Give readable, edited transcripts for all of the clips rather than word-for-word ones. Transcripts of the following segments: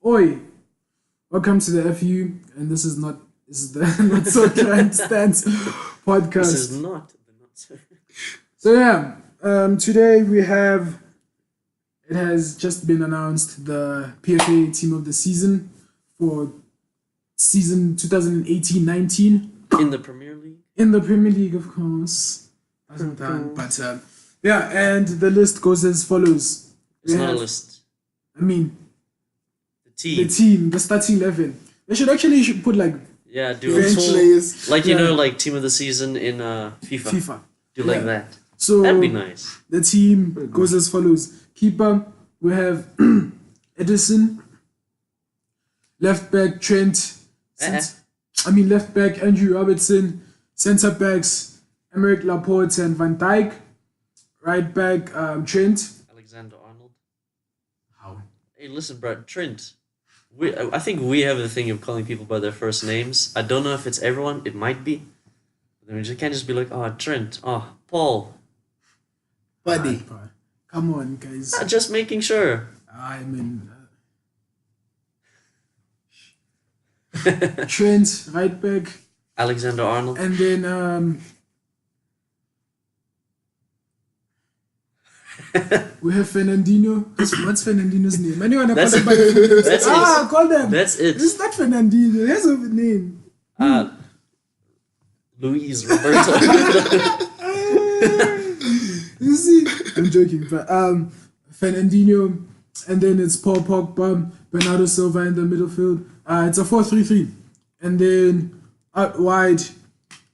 Oi, welcome to the FU, and this is the Not So Kind Stance podcast. This is not the not so. So yeah, today it has just been announced the PFA Team of the Season for season 2018-19 In the Premier League. in the Premier League, of course. Hasn't done, but yeah, and the list goes as follows. It's We not a have- list. I mean, The the team. starting 11. They should put like Yeah, do bench a full, players, like you yeah. know, like team of the season in FIFA. FIFA. Do like Yeah. that. So That'd be nice. the team goes as follows. Keeper, we have Edison. Left back, Trent. Left back, Andrew Robertson. Centre backs, Emerick Laporte and Van Dijk. Right back, Trent. Alexander-Arnold. How? Hey, listen, bro, Trent. I think we have the thing of calling people by their first names. I don't know if it's everyone. It might be. But then you can't just be like, oh, Trent. Oh, Paul. Buddy. Come on, guys. Just making sure. I mean, Trent, right back. Alexander-Arnold. And then we have Fernandinho. What's Fernandinho's name? Anyone That's call him by That's it. call them. That's it. It's not Fernandinho. He has a name. Luis Roberto. You see, I'm joking, but Fernandinho, and then it's Paul Pogba, Bernardo Silva in the midfield. It's a 4-3-3, and then out wide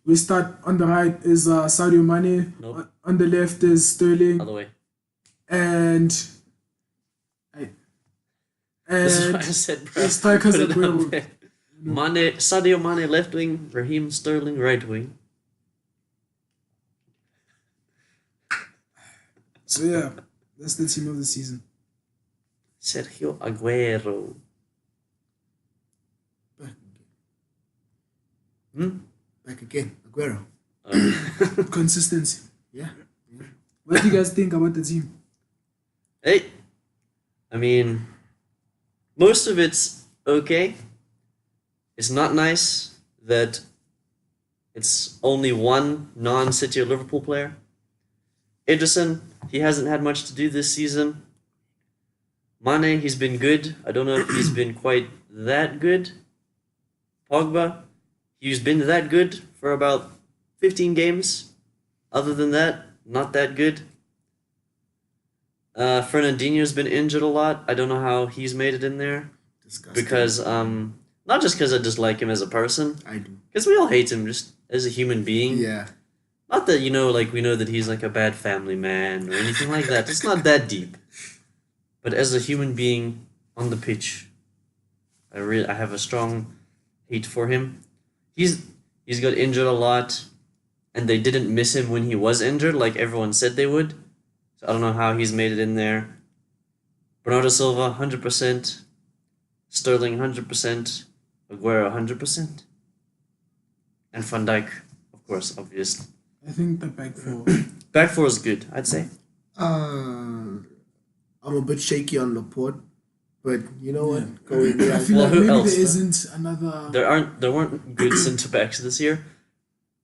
we start on the right is Sadio Mane. Nope. On the left is Sterling. Other way. And This is what I said, bro. the strikers Put it Aguero. out there. Sadio Mane left wing, Raheem Sterling right wing. So yeah, that's the team of the season. Sergio Aguero. Back again. Aguero. Consistency. Yeah. What do you guys think about the team? Hey, I mean, most of it's okay. It's not nice that it's only one non-City or Liverpool player. Ederson, he hasn't had much to do this season. Mane, he's been good. I don't know if he's been quite that good. Pogba, he's been that good for about 15 games. Other than that, not that good. Fernandinho's been injured a lot. I don't know how he's made it in there. Disgusting. Because, not just because I dislike him as a person, I do. because we all hate him just as a human being. Yeah. Not that, we know that he's like a bad family man or anything like that. It's not that deep. But as a human being on the pitch, I have a strong hate for him. He's got injured a lot, and they didn't miss him when he was injured like everyone said they would. So I don't know how he's made it in there. Bernardo Silva, 100%. Sterling, 100%. Aguero, 100%. And Van Dijk, of course, obviously. I think the back four. Back four is good, I'd say. I'm a bit shaky on Laporte, but you know what? Yeah. Go in I there. feel Well, like who maybe else, there though? isn't another. There weren't good centre backs this year.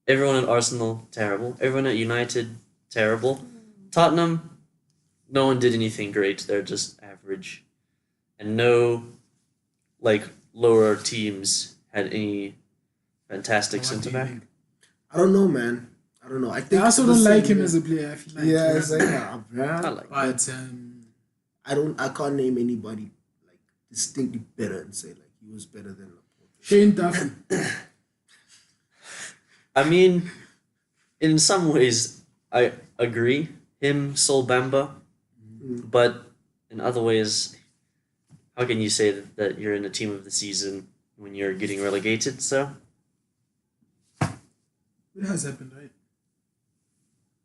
Everyone at Arsenal, terrible. Everyone at United, terrible. Tottenham, no one did anything great. They're just average. And no, lower teams had any fantastic centre back. I don't know, man. I don't know. I think I also the don't like same him way. as a player. I feel like Yeah, it's like I like but I can't name anybody like distinctly better and say like he was better than Laporte. Shane Duffy. I mean, in some ways, I agree. Him, Sol Bamba. But in other ways, how can you say that you're in a team of the season when you're getting relegated? So It has happened, right?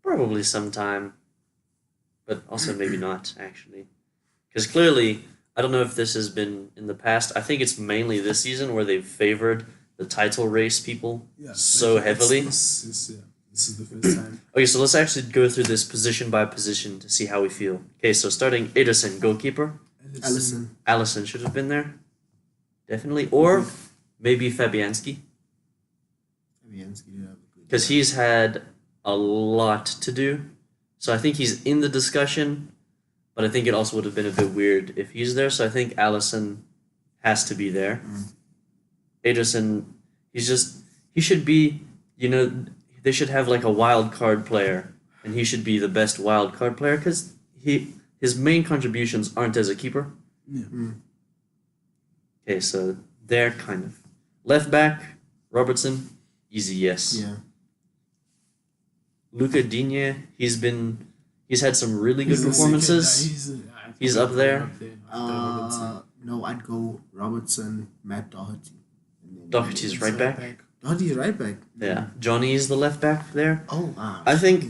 probably sometime, but also maybe not, actually. Because clearly, I don't know if this has been in the past. I think it's mainly this season where they've favored the title race people Yeah. so heavily. This is the first time. Okay, so let's actually go through this position by position to see how we feel. Okay, so starting Ederson, goalkeeper. Alisson. Allison should have been there. definitely. Or maybe Fabianski. Fabianski did have a good. Because he's had a lot to do. So I think he's in the discussion, but I think it also would have been a bit weird if he's there. So I think Alisson has to be there. Ederson, he should be, they should have like a wild card player, and he should be the best wild card player because his main contributions aren't as a keeper. Yeah. Okay, so they're kind of. Left back, Robertson, easy yes. Yeah. Luca Digne, he's had some really good He's a performances. second- I think He's up there. No, I'd go Robertson, Matt Doherty. And then Doherty's right back. Doherty's right back. Yeah, Johnny is the left back there. Oh, wow. I think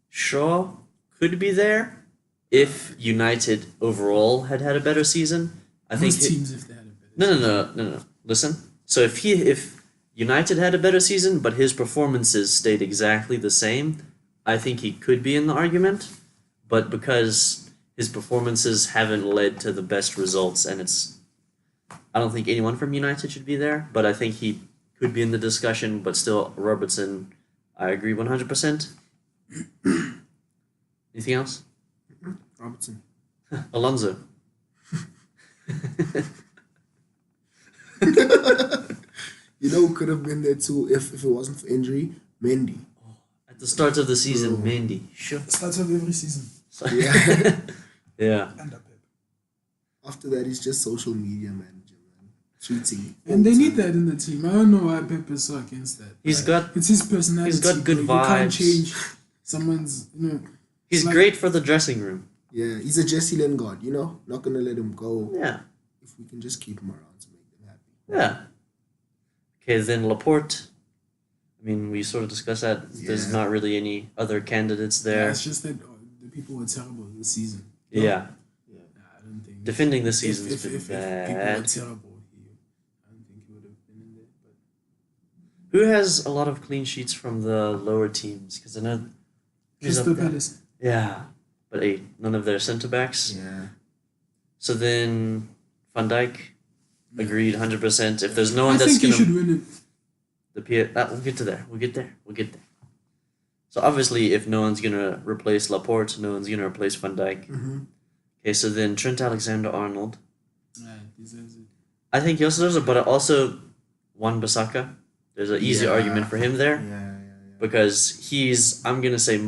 Shaw could be there if United overall had a better season. I think Most teams if they had a better no. Listen. So if United had a better season, but his performances stayed exactly the same, I think he could be in the argument. But because his performances haven't led to the best results, and I don't think anyone from United should be there. But I think he could be in the discussion. But still, Robertson, I agree 100%. Anything else? Robertson. Alonso. Who could have been there too if it wasn't for injury? Mendy. At the start of the season, Mendy. Sure. Starts of every season. Yeah. Yeah. And a Pep. After that, he's just social media manager, man. Tweeting. And they need that in the team. I don't know why Pep is so against that. It's his personality. He's got good bro. You can't vibes. change someone's. He's like- great for the dressing room. Yeah, he's a Jesse Lingard, Not gonna let him go Yeah. if we can just keep him around to make them happy. Yeah. Okay, then Laporte. I mean, we sort of discussed that. There's Yeah. not really any other candidates Yeah, there. it's just that the people were terrible this season. Yeah. I don't think. Defending the season's if been people were bad. terrible, I don't think he would have been in there. But Who has a lot of clean sheets from the lower teams? Because I know. who's up Crystal there? Palace. Yeah. But none of their centre backs. Yeah. So then Van Dijk, agreed 100%. If there's no one I that's think he going should to. win it. We'll get to there. We'll get there. So obviously, if no one's going to replace Laporte, no one's going to replace Van Dijk. Mm-hmm. Okay, so then Trent Alexander-Arnold. Yeah, he deserves it. I think he also deserves it, but also Wan-Bissaka. There's an easy argument for him there. Yeah. Because I'm going to say,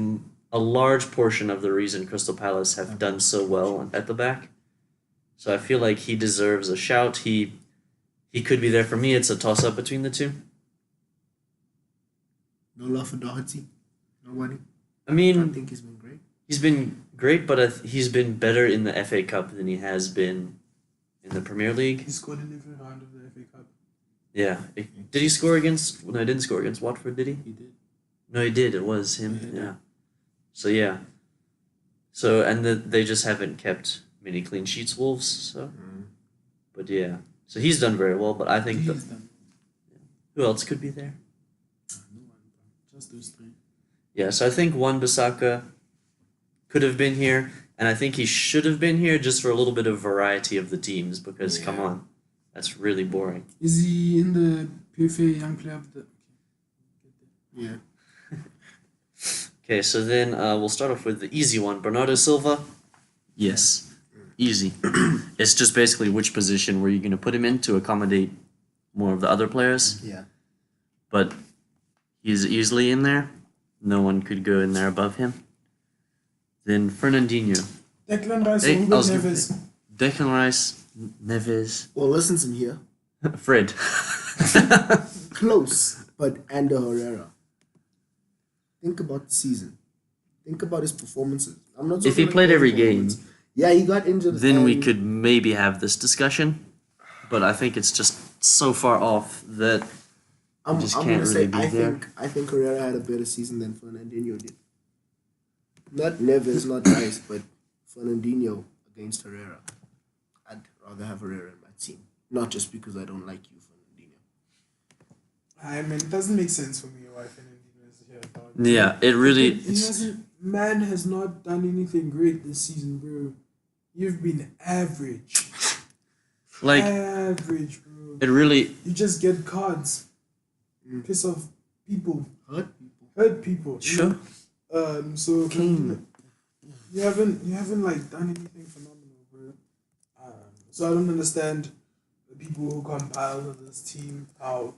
a large portion of the reason Crystal Palace have done so well at the back. So I feel like he deserves a shout. He could be there for me. It's a toss-up between the two. No love for Doherty. Nobody. I mean, I think he's been great. he's been great, but he's been better in the FA Cup than he has been in the Premier League. He scored in every round of the FA Cup. Yeah. Did he score against... No, he didn't score against Watford, did he? He did. No, he did. It was him. Yeah. Yeah. So, yeah. So, and they just haven't kept many clean sheets, Wolves. So, but yeah. So he's done very well, but I think... He's done. Who else could be there? No one, bro. Just those three. Yeah, so I think Wan-Bissaka could have been here, and I think he should have been here just for a little bit of variety of the teams, because, come on, that's really boring. Is he in the PFA Young Player of the... Yeah. Okay, so then we'll start off with the easy one. Bernardo Silva? Yes. Easy. It's just basically which position were you going to put him in to accommodate more of the other players. Yeah. But he's easily in there. No one could go in there above him. Then Fernandinho. Declan Rice Hey, or I Ruben was gonna Neves. Declan Rice, Neves, Well, listen to me here. Fred. Close, but Ander Herrera. Think about the season. Think about his performances. I'm not. If he talking played about every performance. game, Yeah, he got injured. then we and- could maybe have this discussion. But I think it's just so far off that I'm just I'm can't gonna really say be there. I think Herrera had a better season than Fernandinho did. Not Neves, not Rice, but Fernandinho against Herrera. I'd rather have Herrera in my team, not just because I don't like you, Fernandinho. I mean, it doesn't make sense for me why Fernandinho is here. Dog. yeah, it really. He hasn't. Man has not done anything great this season, bro. You've been average. Like, Average, bro. it really... You just get cards. Piss off people. Hurt people. Sure. So Kane. you haven't like done anything phenomenal, bro. So I don't understand the people who compile this team. How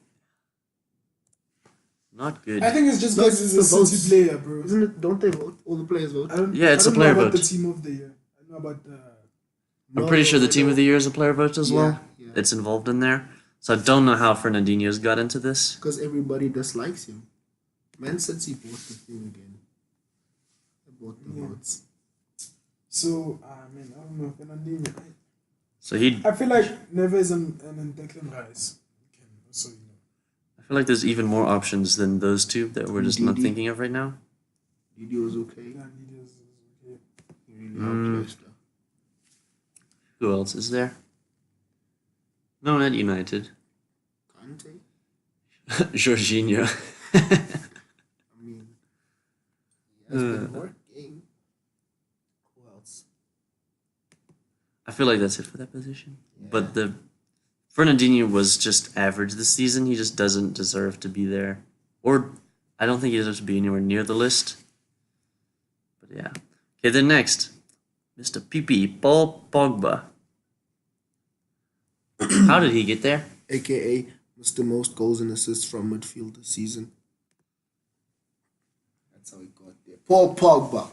Not good. I think it's just because he's a City player, bro. Isn't it? Don't they vote? All the players vote. Yeah, it's I a don't player know about vote. the team of the year. I know about the. I'm pretty sure the team of the year is a player vote as well. Yeah. It's involved in there. So I don't know how Fernandinho's got into this. Because everybody dislikes him. Man City bought the thing again. They bought the votes. So I mean, I don't know Fernandinho. So he... I feel like Neves and Declan Rice can also, I feel like there's even more options than those two that we're just not Didi. thinking of right now. Didi was okay. Yeah, he is okay. He really helped Leicester. Who else is there? No, not United. Kante? Jorginho. I mean, he has been working. Who else? I feel like that's it for that position. Yeah. But the Fernandinho was just average this season. He just doesn't deserve to be there. Or I don't think he deserves to be anywhere near the list. But yeah. Okay, then next. Mr. PP, Paul Pogba. How did he get there? AKA Mr. Most Goals and Assists from midfield this season. That's how he got there. Paul Pogba.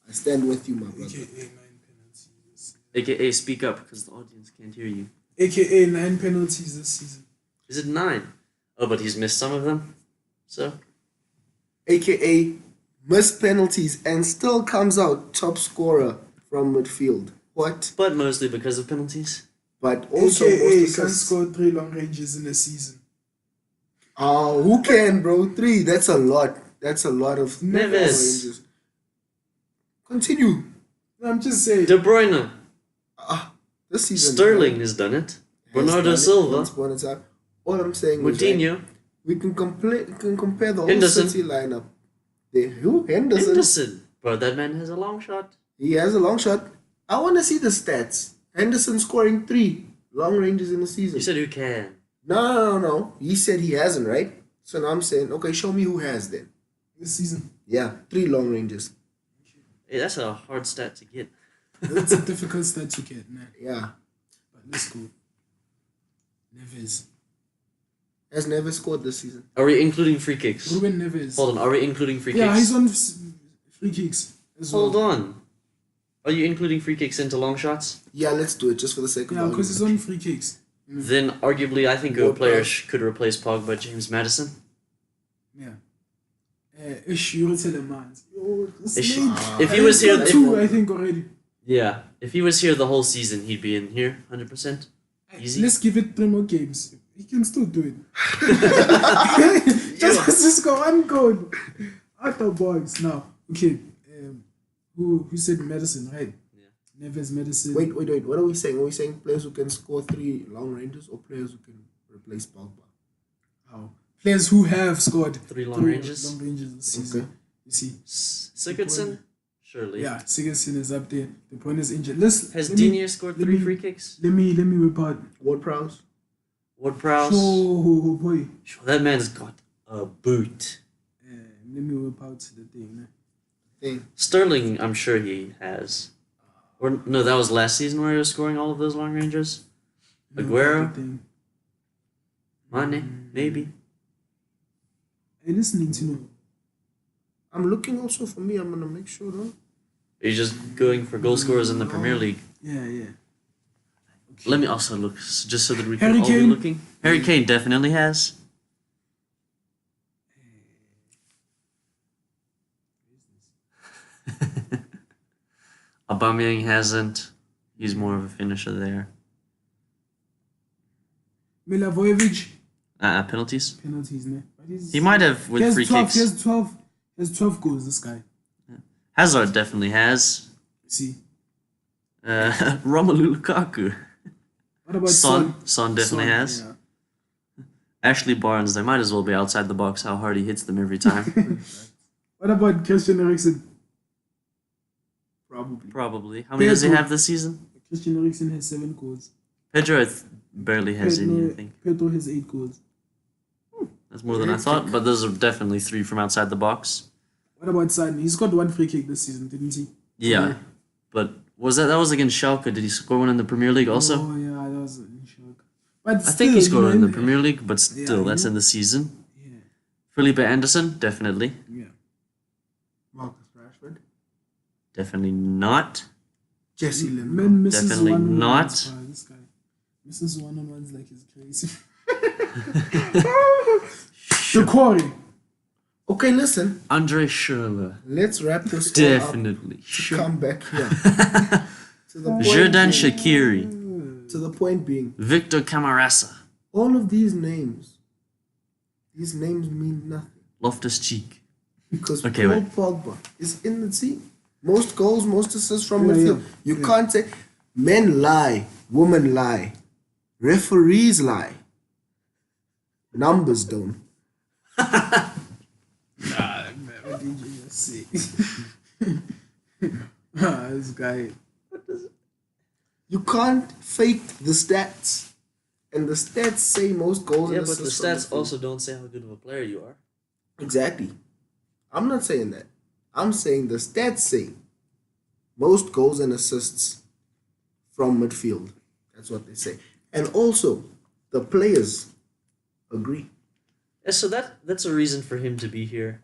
I stand with you, my brother. AKA 9 penalties. AKA speak up because the audience can't hear you. AKA 9 penalties this season. Is it 9? Oh, but he's missed some of them. So? AKA missed penalties and still comes out top scorer from midfield. What? But mostly because of penalties. But also AKA most can assists. score 3 long ranges in a season. Oh, who can, bro? 3. That's a lot. That's a lot of Neves. ranges. Continue. I'm just saying. De Bruyne. This season. Sterling has done it. has Bernardo done it Silva. once upon a time. All I'm saying is that Coutinho. we can compare the whole Henderson. City lineup. Who? Henderson. Henderson. Bro, that man has a long shot. He has a long shot. I want to see the stats. Henderson scoring 3 long ranges in the season. You said who can. No. He said he hasn't, right? So now I'm saying, okay, show me who has then. This season. Yeah, 3 long ranges. Hey, that's a hard stat to get. It's a difficult stat to get, man. Yeah. But let's go. Neves. Has never scored this season. Are we including free kicks? Ruben Neves. Hold on, are we including free Yeah, kicks? he's on free kicks as well. Hold on. Are you including free kicks into long shots? Yeah, let's do it just for the sake of Yeah, because he's on argument. free kicks. Then arguably I think a What player else? could replace Pogba, James Madison. Yeah. Ish, you tell him, man. Ish. If he was here, I think already. yeah, if he was here the whole season, he'd be in here 100%. Easy. Let's give it 3 more games. He can still do it. Just go one goal. Out of boys. Now, okay. Who said Madison, right? Yeah. Neves, Madison. Wait. What are we saying? Are we saying players who can score 3 long ranges or players who can replace Pogba? How? Players who have scored 3 long ranges. Long ranges this season. Okay. You see. Sigurdsson? Surely. Yeah, Sigurdsson is up there. The point is injured. Has Digne scored 3 free kicks? Let me whip out. Ward-Prowse? Ward-Prowse? Oh boy. Sure, that man's got a boot. Let me whip out the thing. Man. Sterling, I'm sure he has. Or no, that was last season where he was scoring all of those long ranges. Aguero? Mane, maybe. Hey, listening to me. I'm looking also for me. I'm going to make sure, though. Are you just going for goal scorers in the Premier League? Yeah. Okay. Let me also look, just so that we Harry can all be Kane? looking. Harry Kane definitely has. Aubameyang hasn't. He's more of a finisher there. Milivojevic. Penalties. Penalties, ne? But He might have with free kicks. He has 12 goals, this guy. Hazard definitely has. See. Romelu Lukaku. What about Son definitely Son, has. yeah. Ashley Barnes, they might as well be outside the box how hard he hits them every time. What about Christian Eriksen? Probably. Probably. How many does he have this season? Christian Eriksen has 7 goals. Pedro barely has any, I think. Pedro has 8 goals. That's more than I thought, but those are definitely 3 from outside the box. What about San? He's got 1 free kick this season, didn't he? Yeah, but that was against Schalke? Did he score one in the Premier League also? Oh yeah, that was in Schalke. But I think he scored one in the Premier League, but still, that's yeah. in the season. Yeah. Felipe Anderson, definitely. Yeah. Marcus Rashford. Definitely not. Jesse Lingard. Man misses Definitely one-on-ones. not. Wow, this guy misses one-on-ones like he's crazy. The quarry. Okay, listen. Andre Schürrle. Let's wrap this all up Definitely. to come back here. To the point Jordan being- Shaqiri. To the point being, Victor Camarasa. all of these names mean nothing. Loftus-Cheek. Because Okay, Paul Pogba is in the team. Most goals, most assists from Yeah, midfield. yeah. You can't say men lie, women lie, referees lie. Numbers don't. What did you just say? This guy. You can't fake the stats. And the stats say most goals Yeah, and but the assists from stats midfield. also don't say how good of a player you are. Exactly. I'm not saying that. I'm saying the stats say most goals and assists from midfield. That's what they say. And also, the players agree. Yeah, so that's a reason for him to be here.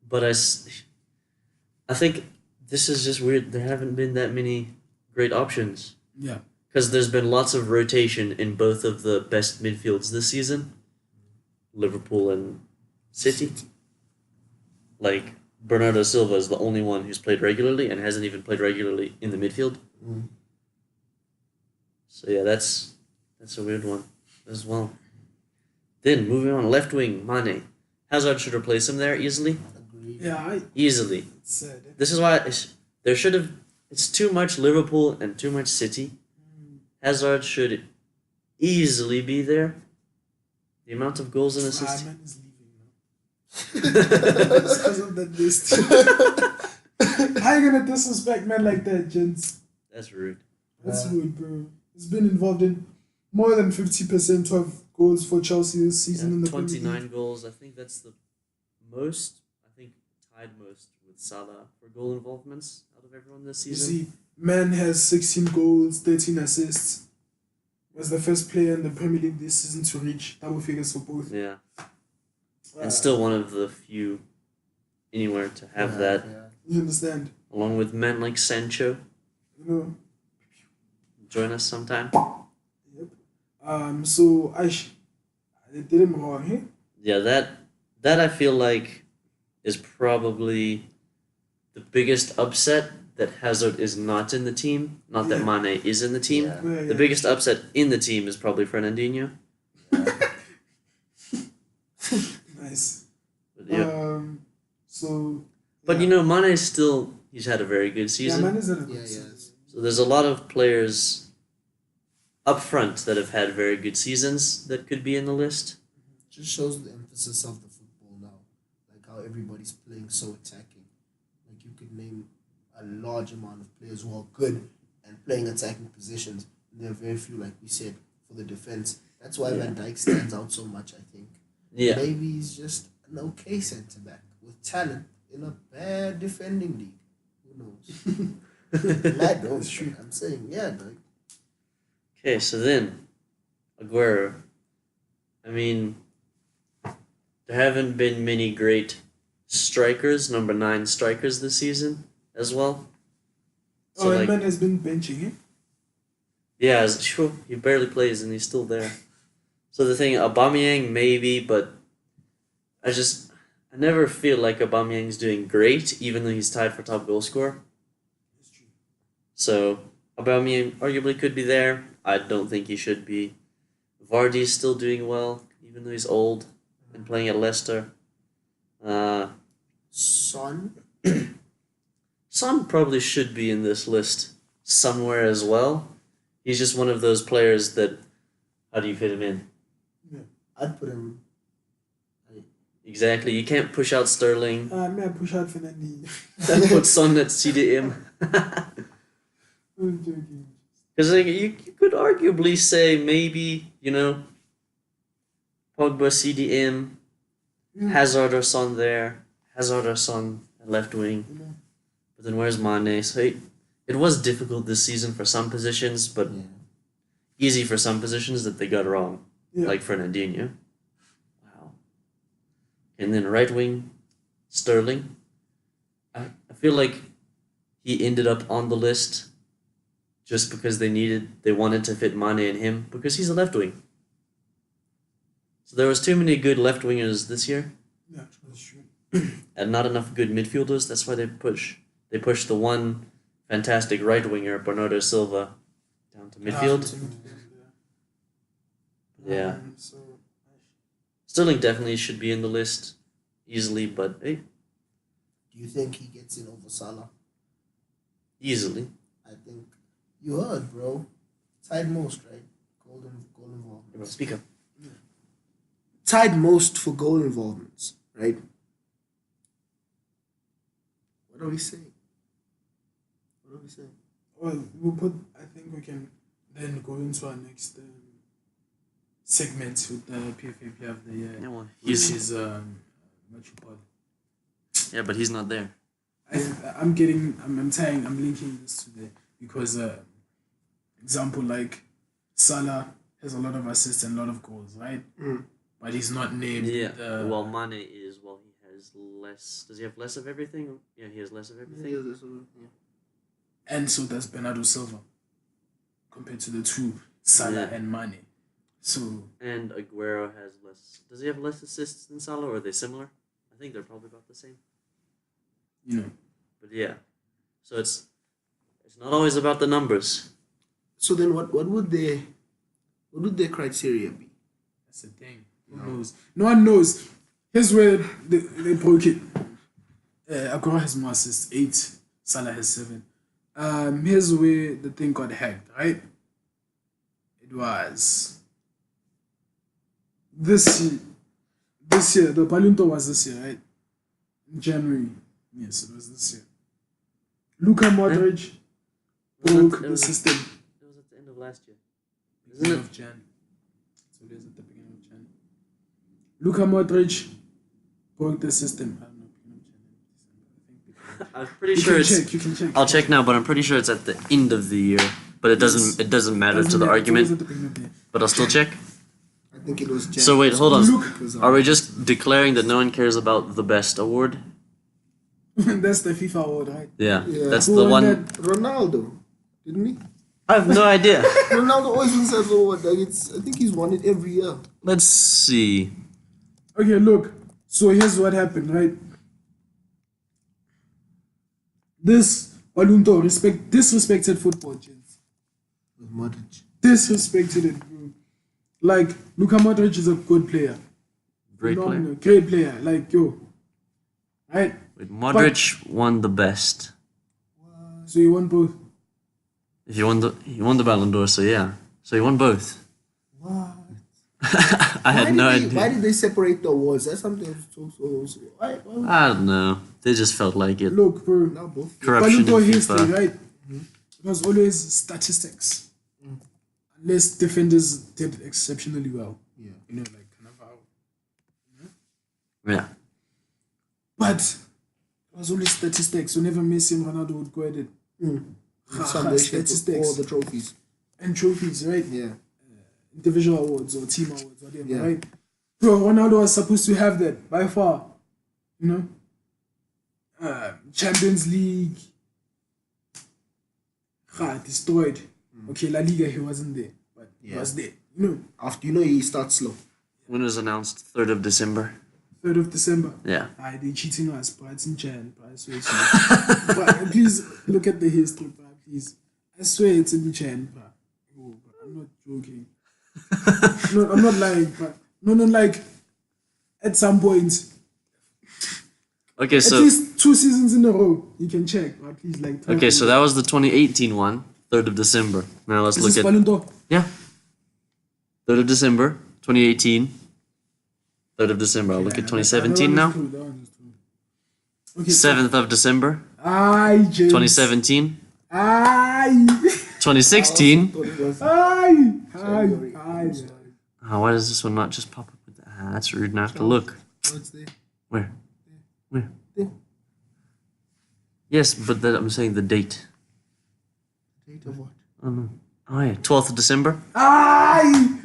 But I think this is just weird. There haven't been that many great options. Yeah. Because there's been lots of rotation in both of the best midfields this season. Liverpool and City. Like, Bernardo Silva is the only one who's played regularly and hasn't even played regularly in the midfield. Mm. So yeah, that's a weird one as well. Then, moving on, left wing, Mane. Hazard should replace him there easily. Agreed. Yeah, Easily. it's sad. This is why there should have... It's too much Liverpool and too much City. Hazard should easily be there. The amount of goals and assists. Man is leaving now. Because of that list. How you gonna disrespect men like that, gents? That's rude. That's rude, bro. He's been involved in more than 50% of goals for Chelsea this season in the Premier League. 29 goals. I think that's the most. I think tied most with Salah for goal involvements out of everyone this You season. see, man has 16 goals, 13 assists. Was the first player in the Premier League this season to reach double figures for both. Yeah. And still one of the few anywhere to have that, Yeah. You understand? along with men like Sancho. You know. Join us sometime. So I did him wrong, eh? Yeah, that I feel like is probably the biggest upset that Hazard is not in the team. Not that Yeah. Mane is in the team. Yeah. Yeah, The biggest upset in the team is probably Fernandinho. Nice. But, yeah. So. But you know, Mane he's had a very good Yeah, season. man is at a good Yeah, season. yes. So there's a lot of players up front that have had very good seasons that could be in the list. Just shows the emphasis of the football now. Like how everybody's playing so attacking. Like you could name a large amount of players who are good and playing attacking positions. And there are very few, like we said, for the defense. That's why Van Dijk stands out so much, I think. Yeah. Maybe he's just an okay centre back with talent in a bad defending league. Who knows? I don't. That's true. I'm saying, yeah, like, Okay, so then Aguero. I mean, there haven't been many great strikers, number 9 strikers this season as well. So And like, man has been benching him. yeah, sure, he barely plays and he's still there. So the thing, Aubameyang maybe, but I never feel like Aubameyang's doing great, even though he's tied for top goal scorer. That's true. So Aubameyang arguably could be there. I don't think he should be. Vardy's still doing well, even though he's old and playing at Leicester. Son. Son probably should be in this list somewhere as well. He's just one of those players that, how do you fit him in? I'd put him. Exactly. You can't push out Sterling. May I push out Fernandinho? Then put Son at CDM. I'm joking. Because like, you could arguably say maybe, Pogba, CDM, Hazard or Son there. Hazard or Son at left wing. But then where's Mane? So it was difficult this season for some positions, but easy for some positions that they got wrong. Yeah. Like Fernandinho. Wow. And then right wing, Sterling. I feel like he ended up on the list just because they wanted to fit Mane in him because he's a left wing. So there was too many good left wingers this year. Yeah, that's true. And not enough good midfielders. That's why they push the one fantastic right winger, Bernardo Silva, down to midfield. Yeah. Sterling definitely should be in the list easily, but hey. Do you think he gets in over Salah? Easily. I think you heard, bro. Tied most, right? Goal involvement. Speak up. Tied most for goal involvements, right? What are we saying? Well, I think we can then go into our next segment with the PFA Player of the Year. Yeah, well, Which is Machupad. Yeah, but he's not there. I'm linking this today because, example, like Salah has a lot of assists and a lot of goals, right? But he's not named. Yeah. Well, Mane is. Well, he has less. Does he have less of everything? Yeah, he has less of everything. Yeah. And so does Bernardo Silva, compared to the two, Salah and Mane. So. And Aguero has less. Does he have less assists than Salah, or are they similar? I think they're probably about the same. But yeah, so it's not always about the numbers. So then, what would their criteria be? That's the thing. Who knows? No one knows. Here's where they broke it. Aguero has more assists, 8. Salah has 7. Here's where the thing got hacked, right? It was this year. The Ballon d'Or was this year, right? In January. Yes, it was this year. Luka Modric broke the system. It was at the end of last year. Beginning of Jan. So it is at the beginning of Jan. Luka Modric broke the system. I don't know, beginning of Jan. I'm pretty sure You can check. I'll check now, but I'm pretty sure it's at the end of the year. But it doesn't matter to the argument. But I'll still check. I think it was Jan. So wait, hold on. Are we just declaring that no one cares about the best award? That's the FIFA award, right? Yeah. That's Who the won one. that? Ronaldo, didn't he? I have no idea. Ronaldo always wins that award. Like I think he's won it every year. Let's see. Okay, look. So here's what happened, right? This Ballon d'Or disrespected football, gents. With Modric. Disrespected it, bro. Like, Luka Modric is a good player. Great player. Great player. Like, yo. Right? Wait, Modric won the best. So he won both. If he won the Ballon d'Or, so yeah. So he won both. What? I had no idea. Why did they separate the awards? That's something so why? I don't know. They just felt like it. Look, bro. Now both. Corruption Ballon d'Or in history, FIFA. right? It was always statistics. Unless defenders did exceptionally well. Yeah. Like Cannavaro. Yeah. But it was only statistics. Whenever Messi and Ronaldo would go at it. Statistics. All the trophies. And trophies, right? Yeah. Individual awards or team awards, whatever, Yeah. right? Bro, Ronaldo was supposed to have that by far. Champions League. Destroyed. Okay, La Liga, he wasn't there. But he was there. After he starts slow. When it was announced, 3rd of December. 3rd of December. Yeah. They're cheating us, bro. It's in Jan, bro. I swear to you. But please look at the history, bro. Please. I swear it's in Jan, bro. Oh, bro. I'm not joking. I'm not lying, but no, like at some point. Okay, At so least 2 seasons in a row. You can check, but please like. okay, so that was the 2018 one, 3rd of December. Now let's Is look this at Ballon d'Or? yeah, 3rd of December, 2018. 3rd of December. I'll look at 2017 now. That one is true. Okay. 7th of December, Aye, James. 2017. Aye. 2016. Aye. January. Oh, why does this one not just pop up with that? Ah, that's rude. Now I have to look. What's there? Where? Where? There. Yes, but I'm saying the date. Date of what? Oh no. Oh yeah, 12th of December. Aye.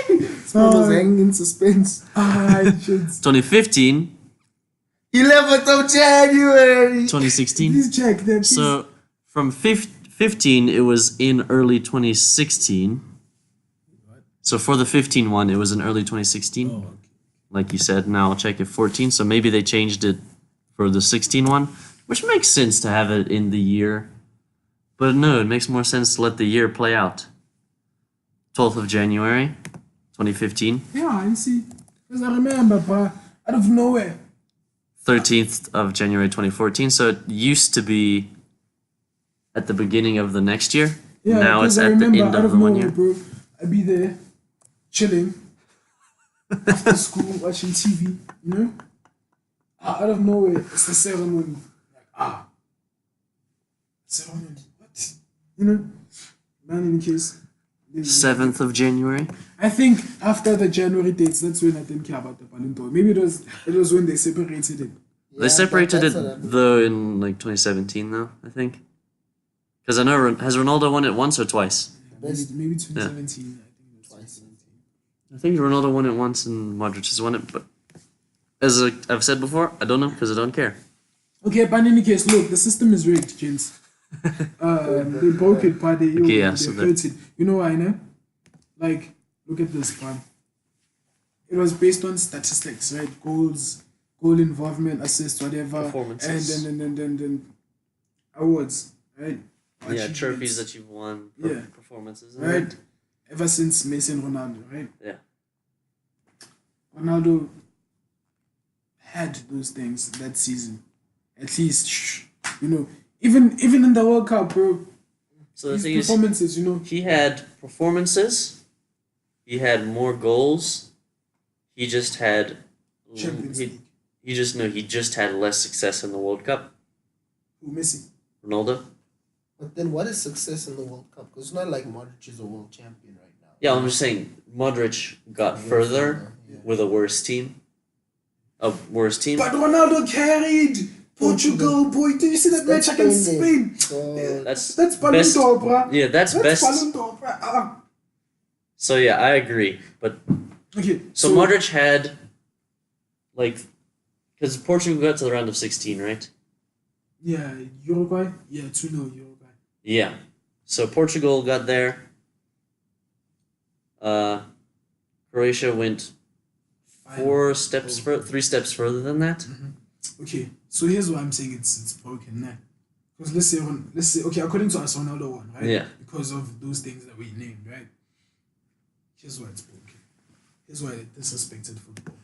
This one was hanging in suspense. Aye. Shit. 2015. 11th of January. 2016. Please check them. Please. So from 15, it was in early 2016. So for the 15 one, it was in early 2016. Oh, okay. Like you said, now I'll check it 14. So maybe they changed it for the 16 one, which makes sense to have it in the year. But no, it makes more sense to let the year play out. 12th of January, 2015. Yeah, I see. Because I remember, but out of nowhere. 13th of January 2014. So it used to be at the beginning of the next year. Yeah, Now it's because I at the remember end out of of the 1 nowhere, year. bro. I'd be there, chilling, after school, watching TV, you know? Out of nowhere, it's the ceremony. Like, ceremony, what? You know? Man, in case. 7th of January. I think after the January dates, that's when I didn't care about the Ballon d'Or. Maybe it was when they separated it. They separated that's it what happened. though in like 2017 though, I think. Because I know, has Ronaldo won it once or twice? Maybe 2017. I think it was Twice. 2017. I think Ronaldo won it once and Modric has won it, but as I've said before, I don't know because I don't care. Okay, but in any case, look, the system is rigged, gents. They broke it, but they so hurt it. You know why, no? Like, look at this, man. It was based on statistics, right? Goals, goal involvement, assists, whatever. Performances. And then awards, right? Yeah, Achievements, trophies that you've won, Yeah. performances. right? Ever since Messi and Ronaldo, right? Yeah. Ronaldo had those things that season. At least, you know, even in the World Cup, bro. So the His thing is, performances, you know. he had performances, he had more goals, he just had Champions League. he just had less success in the World Cup. Who, Messi? Ronaldo. But then what is success in the World Cup? Because it's not like Modric is a world champion right now. Yeah, I'm just saying Modric got further with a worse team. A worse team. But Ronaldo carried Portugal, boy. Did you see that match against Spain? So, That's Ballon best. d'Or, bruh. Yeah, that's best. Ballon d'Or, bruh. So yeah, I agree. But Okay, so Modric had like, because Portugal got to the round of 16, right? Yeah, Uruguay. Yeah, 2-0 Uruguay. Yeah. So Portugal got there. Croatia went three steps further than that. Okay, so here's why I'm saying it's broken, nah. Because let's say okay, according to us, Ronaldo won, right? Yeah. Because of those things that we named, right? Here's why it's broken. Here's why they disrespected football.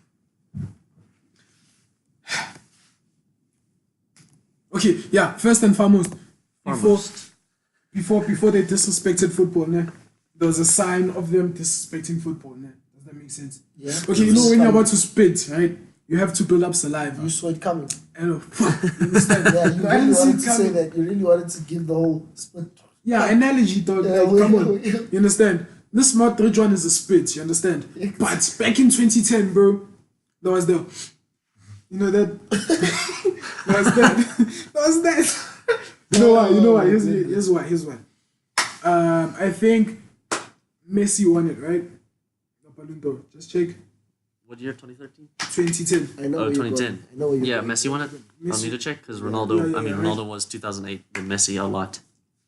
Okay, yeah. First and foremost, before they disrespected football, nah, there was a sign of them disrespecting football, nah. Does that make sense? yeah. Okay, you know when you're about to spit, right? You have to build up saliva. You saw it coming. I know. You understand? Yeah, you I really didn't see wanted it to say coming. that. You really wanted to give the whole split. Yeah, analogy, dog. Yeah, like, we come know, on. yeah. You understand? This Modric one is a spit, you understand? Yes. But back in 2010, bro, there was the... You know that? there was that. You know why? Here's why. I think Messi won it, right? The Ballon d'Or. Just check. What year? 2013. 2010. I know. Oh, where you're 2010. going. I know where you're Yeah, going. Messi won it. I'll Messi- need to check because Yeah, Ronaldo. yeah, I mean, right. Ronaldo was 2008. Then Messi a lot.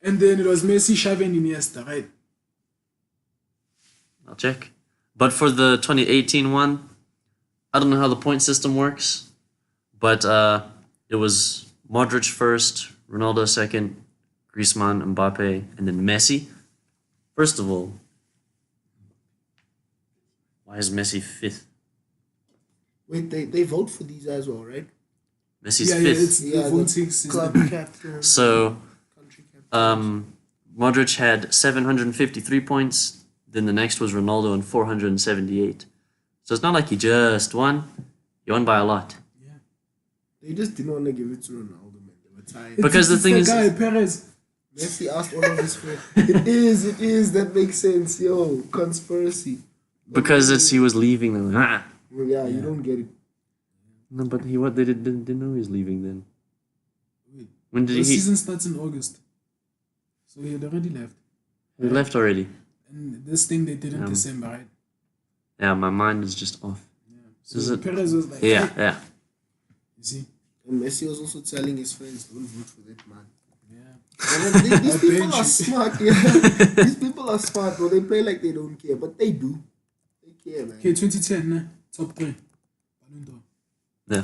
And then it was Messi, Xavi, and Iniesta, right? I'll check. But for the 2018 one, I don't know how the point system works, but it was Modric first, Ronaldo second, Griezmann, Mbappe, and then Messi. First of all, why is Messi fifth? Wait, they vote for these as well, right? Messi's Yeah, fifth. it's the voting system. club captain. So, Country captain. Modric had 753 points. Then the next was Ronaldo and 478. So it's not like he just won. He won by a lot. They just didn't want to give it to Ronaldo, man. They were tired. Because the thing is- guy, Perez. Messi asked all of his friends. It is. That makes sense. Yo, conspiracy. Because he was leaving. Then, Well, yeah, you don't get it. No, but they didn't know he was leaving then. Wait. When did The he? season starts in August. So he had already left. He left already. And this thing they did in December, right? Yeah, my mind is just off. Yeah. So Is it? Perez was like, Yeah, "Hey." yeah. You see? And Messi was also telling his friends, don't vote for that man. Yeah. And then these I'll people bench are you. smart, yeah. These people are smart, bro. They play like they don't care, but they do. They care, man. Okay, 2010, ne? Top 3. Ballon d'Or. Yeah.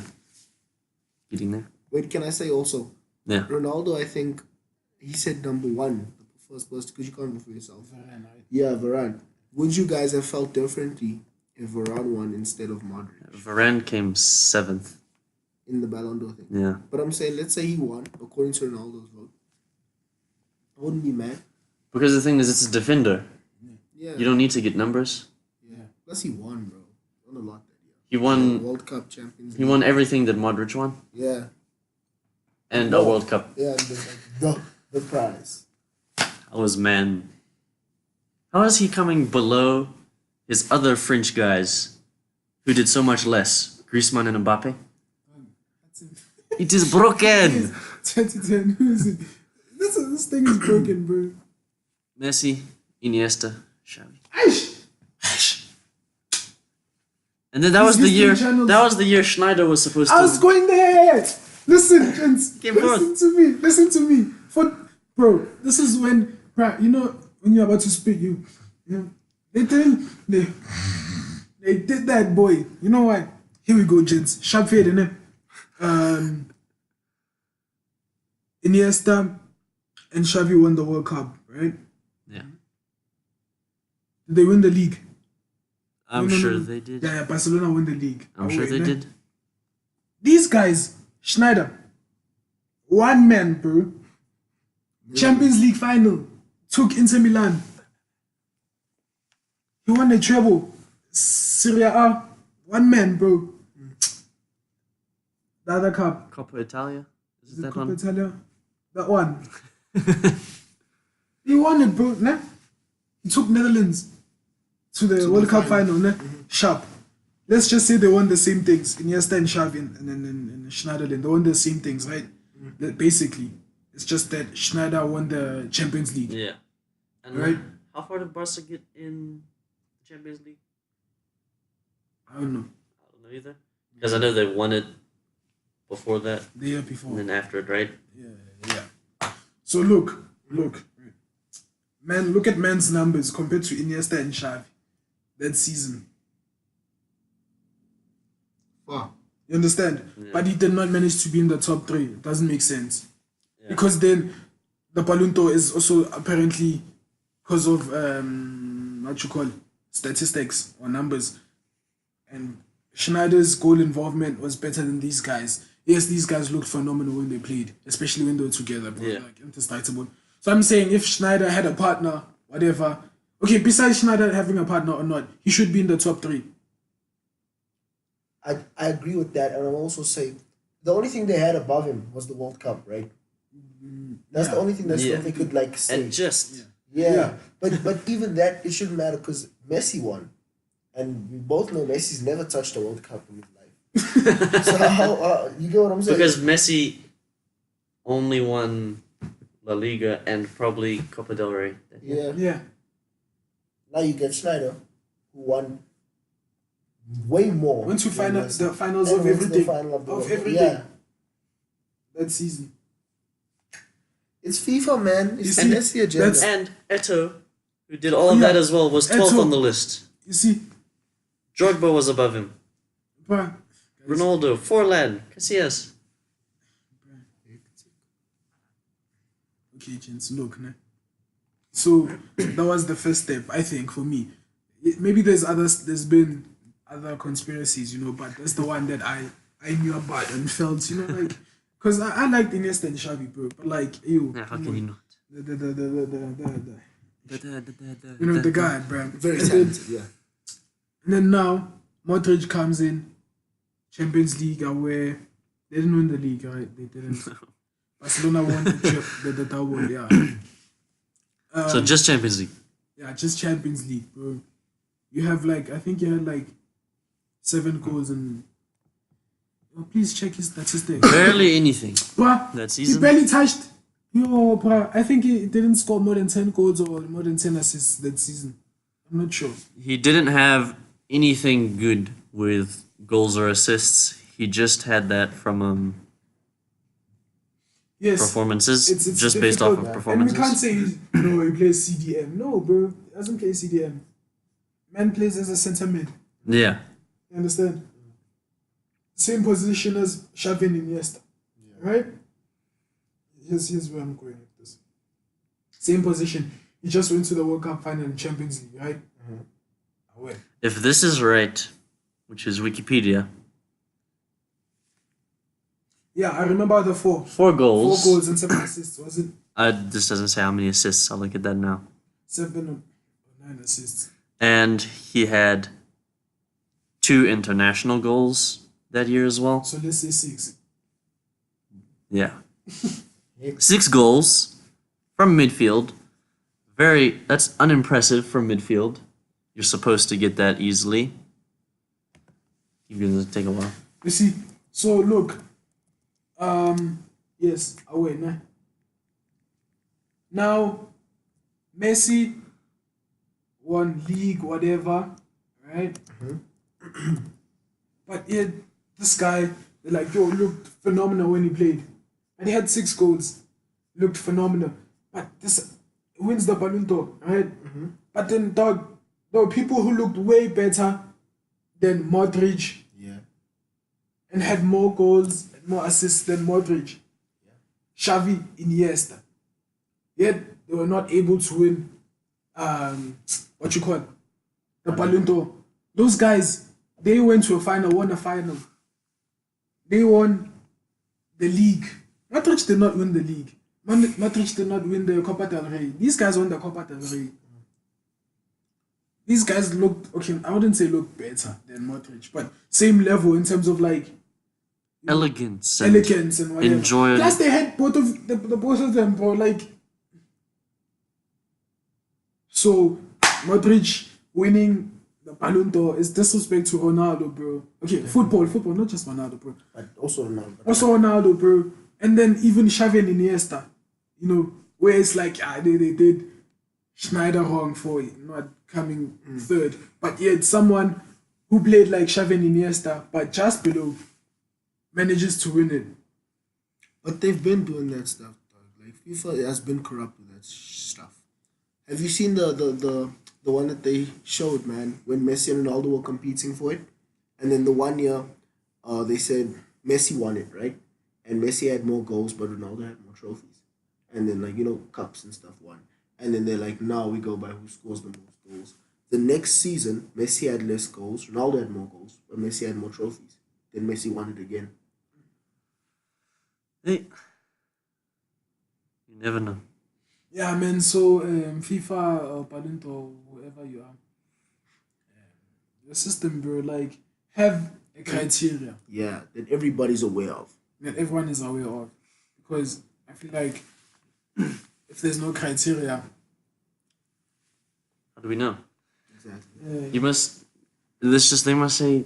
Getting there. Wait, can I say also? Yeah. Ronaldo, I think, he said number 1, the first person, because you can't vote for yourself. Varane, right? Yeah, Varane. Would you guys have felt differently if Varane won instead of Modric Varane came 7th. in the Ballon d'Or thing? Yeah. But I'm saying, let's say he won, according to Ronaldo's vote. I wouldn't be mad. Because the thing is, it's a defender. Yeah. You don't need to get numbers. Yeah. Plus he won, bro. Won a lot that year. He won. World Cup Champions He League. won everything that Modric won, Yeah. and No. a World Cup. Yeah, the prize. I was man. How is he coming below his other French guys, who did so much less? Griezmann and Mbappe. That's it. It is broken. 2010, who is it? This thing is broken, bro. Messi, Iniesta, Xavi. Aish! And then that was the These year. channels- That was the year Schneider was supposed I was to. going there! Listen, gents. Game Listen to me. Listen to me. Bro, this is when, right, you know, when you're about to speak, you know, they did that, boy. You know what? Here we go, gents. Sharp fade, innit? Iniesta and Xavi won the World Cup, right? Yeah, Did they win the league? I'm No, sure no. they did. Yeah, Barcelona won the league. I'm sure they ne? did. These guys, Schneider, one man, bro. Champions League final, took Inter Milan. He won the treble. Serie A, one man, bro. The other cup, Coppa Italia. Is it the that Coppa one? Italia, that one. He won it, bro. Ne? He took Netherlands to the World Cup final. Ne? Sharp. Let's just say they won the same things. Iniesta and Xavi and Schneiderlin. They won the same things, right? Basically. It's just that Schneider won the Champions League. Yeah. And Right. how far did Barca get in the Champions League? I don't know. I don't know either. Because I know they won it before that, The year before. and then after it, right? Yeah. So look. Man, look at man's numbers compared to Iniesta and Xavi that season. Wow. You understand? Yeah. But he did not manage to be in the top 3. It doesn't make sense. Yeah. Because then the Ballon d'Or is also apparently because of what you call statistics or numbers. And Schneider's goal involvement was better than these guys. Yes, these guys looked phenomenal when they played, especially when they were together, bro. Yeah. Like indestructible. So I'm saying if Schneider had a partner, whatever. Okay, besides Schneider having a partner or not, he should be in the top 3. I agree with that, and I'll also say the only thing they had above him was the World Cup, right? That's Yeah. the only thing that Yeah. they could like say. And just Yeah. But even that, it shouldn't matter because Messi won, and we both know Messi's never touched a World Cup in his life. So how you get what I'm saying? because Messi only won La Liga and probably Copa del Rey. yeah. Yeah. Now you get Schneider, who won way more. Went to than final, Messi. the finals And of went to the everything. final of the Of World. everything. Yeah. That season. It's FIFA, man. It's You the see, Messi agenda. that's- And Eto'o, who did all of Yeah. that as well, was 12th Eto'o. on the list. You see, Drogba was above him. bruh, Ronaldo, Forlan, Casillas. okay, gents, look, ne? So that was the first step, I think, for me. Maybe there's been other conspiracies, you know, but that's the one that I knew about and felt, you know, like, because I liked Iniesta and Xavi, bro, but like, you, Yeah, how can you not? you know, the guy, bro. Very And then- talented, yeah. And then now, Modric comes in, Champions League, where they didn't win the league, right? They didn't. Barcelona won the double, yeah. So just Champions League. Yeah, just Champions League, bro. You have like, I think you had like 7 goals and... Oh, please check his statistics. Barely anything Bruh, that he season. barely touched. Yo, bruh, I think he didn't score more than 10 goals or more than 10 assists that season. I'm not sure. He didn't have anything good with goals or assists. He just had that from Yes. performances, It's just based off difficult, of and performances. we can't say he plays CDM. No, bro, he doesn't play CDM. Man plays as a centre mid. Yeah. You understand? Same position as Xavi and Iniesta, right? Here's where I'm going with this. Same position. He just went to the World Cup final in Champions League, right? Away. If this is right, which is Wikipedia, Yeah, I remember the 4. 4 goals. 4 goals and 7 assists. Was it This doesn't say how many assists. I'll look at that now. 7 or 9 assists? And he had 2 international goals that year as well. So let's say 6. Yeah. 6 goals from midfield. That's unimpressive from midfield. You're supposed to get that easily. You're gonna take a while. You see, so look, yes, away, nah. Now, Messi won league, whatever, right? But yeah, this guy, like, yo, looked phenomenal when he played. And he had 6 goals. Looked phenomenal. But this wins the Ballon d'Or, right? But then, dog, there were people who looked way better than Modric. Yeah. And had more goals and more assists than Modric. Xavi, Iniesta. Yet they were not able to win the Ballon d'Or. Those guys, they went to a final, won a final. They won the league. Modric did not win the league. Modric did not win the Copa del Rey. These guys won the Copa del Rey. These guys looked, okay, I wouldn't say looked better than Modric, but same level in terms of like Elegance and whatever. enjoy. Plus they had both of the both of them, bro. Like, so Modric winning the Ballon d'Or is disrespect to Ronaldo, bro. Okay, football, not just Ronaldo, bro. But also Ronaldo. Also Ronaldo, bro. And then even Xavi and Iniesta, you know, where it's like, they did Schneider wrong for not coming third. But yet someone who played like Xavi and Iniesta, but just below, manages to win it. But they've been doing that stuff, dog. Like, FIFA has been corrupt with that stuff. Have you seen the one that they showed, man, when Messi and Ronaldo were competing for it? And then the one year, they said Messi won it, right? And Messi had more goals, but Ronaldo had more trophies. And then, like, you know, cups and stuff won. And then they're like, now we go by who scores the most goals. The next season, Messi had less goals, Ronaldo had more goals, but Messi had more trophies. Then Messi won it again. Hey, you never know. Yeah, man. So FIFA or Ballon d'Or, whoever you are, the system, bro, like, have a criteria Yeah, that everybody's aware of. that everyone is aware of, because I feel like if there's no criteria, How do we know? Exactly. You must. They must say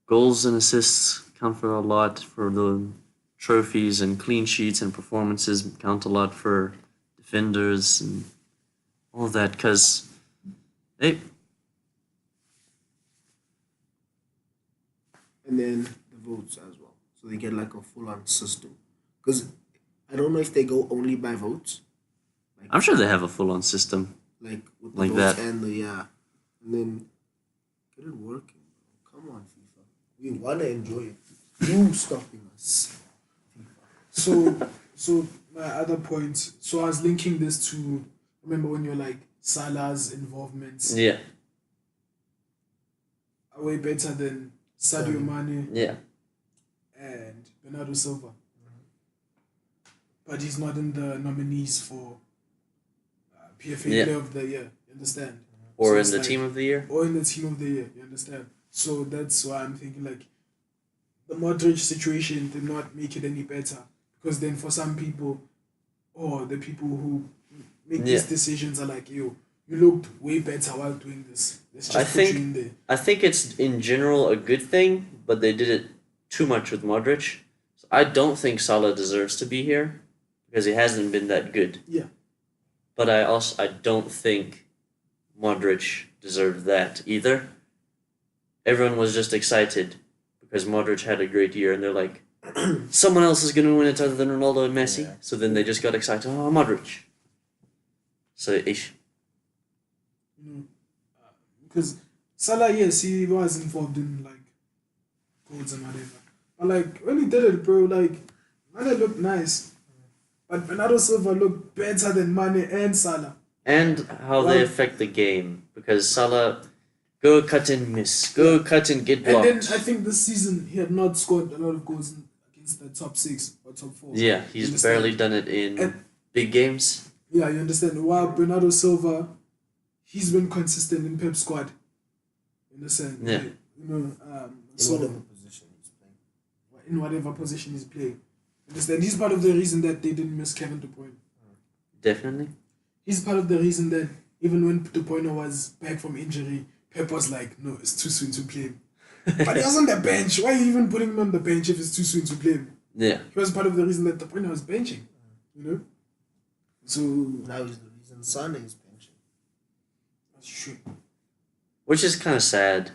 goals and assists count for a lot for the trophies, and clean sheets and performances count a lot for defenders and all of that, because they. And then the votes as well. So they get like a full-on system. Because I don't know if they go only by votes. Like, I'm sure they have a full-on system. Like with the Like votes that. and the, yeah. And then get it working. Come on, FIFA. We want to enjoy it. You stopping us. so my other point. So I was linking this to, remember when you're like Salah's involvements Yeah. are way better than Sadio Mane Yeah. and Bernardo Silva. But he's not in the nominees for PFA Yeah. Player of the Year. You understand? Or So in it's the like- team of the year. Or in the team of the year. You understand? So that's why I'm thinking like the Modric situation did not make it any better because then for some people, or the people who make these decisions are like, you looked way better while doing this. Let's just put you in there. I think it's in general a good thing, but they did it too much with Modric. So I don't think Salah deserves to be here because he hasn't been that good. Yeah. But I don't think Modric deserved that either. Everyone was just excited because Modric had a great year, and they're like, someone else is going to win it other than Ronaldo and Messi. Yeah. So then they just got excited. Oh, Modric. So ish. Because Salah, yes, he was involved in like goals and whatever. But like when he did it, bro, like Mane looked nice, but Bernardo Silva looked better than Mane and Salah. And how they affect the game, because Salah go cut and miss, go cut and get blocked. And then I think this season he had not scored a lot of goals against the top 6 or top 4. Yeah, he's barely done it in big games. Yeah, you understand. While Bernardo Silva, he's been consistent in Pep's squad. You understand? Yeah. Like, whatever position he's playing. In whatever position he's playing. Understand? He's part of the reason that they didn't miss Kevin De Bruyne. Definitely. He's part of the reason that even when De Bruyne was back from injury, Pep was like, no, it's too soon to play him. But he was on the bench. Why are you even putting him on the bench if it's too soon to play him? Yeah. He was part of the reason that De Bruyne was benching. You know? So now he's the reason Sane is benching. That's true. Which is kind of sad.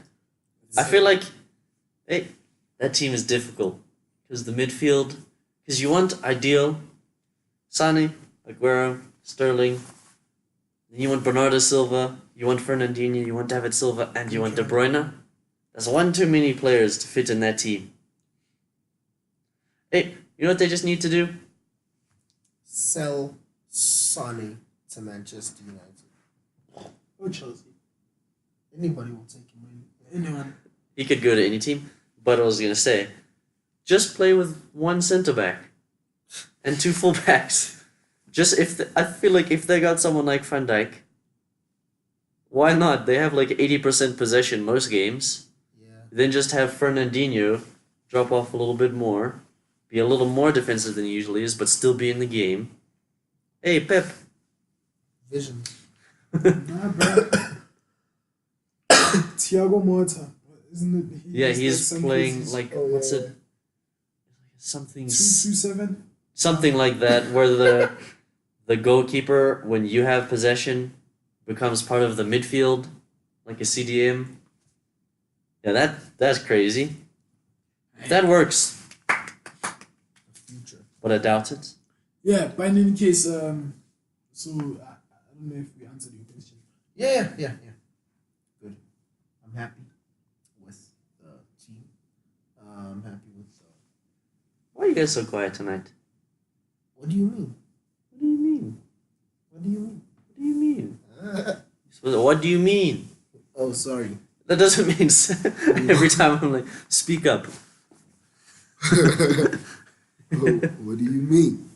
I feel like, that team is difficult. Because the midfield, because you want ideal, Sane, Aguero, Sterling, then you want Bernardo Silva, you want Fernandinho, you want David Silva, and you want De Bruyne. That's one too many players to fit in that team. Hey, you know what they just need to do? Sell Sane to Manchester United. Or Chelsea. Anybody will take him. Anyone. He could go to any team, but I was going to say, just play with one centre-back and 2 full-backs. I feel like if they got someone like Van Dijk, why not? They have like 80% possession most games. Yeah. Then just have Fernandinho drop off a little bit more, be a little more defensive than he usually is, but still be in the game. Hey, Pep. Vision. Nah, bro. Thiago Motta, isn't it? He's playing like what's it? Something 2-2-7. Something like that, where the goalkeeper, when you have possession, becomes part of the midfield, like a CDM. Yeah, that's crazy. That works. Future. But I doubt it. Yeah, but in any case, so I don't know if we answered your question. Yeah. Good. I'm happy with the team. I'm happy with the... Why are you guys so quiet tonight? What do you mean? What do you mean? What do you mean? What do you mean? What do you mean? Oh, sorry. That doesn't mean every time I'm like, speak up. Oh, what do you mean?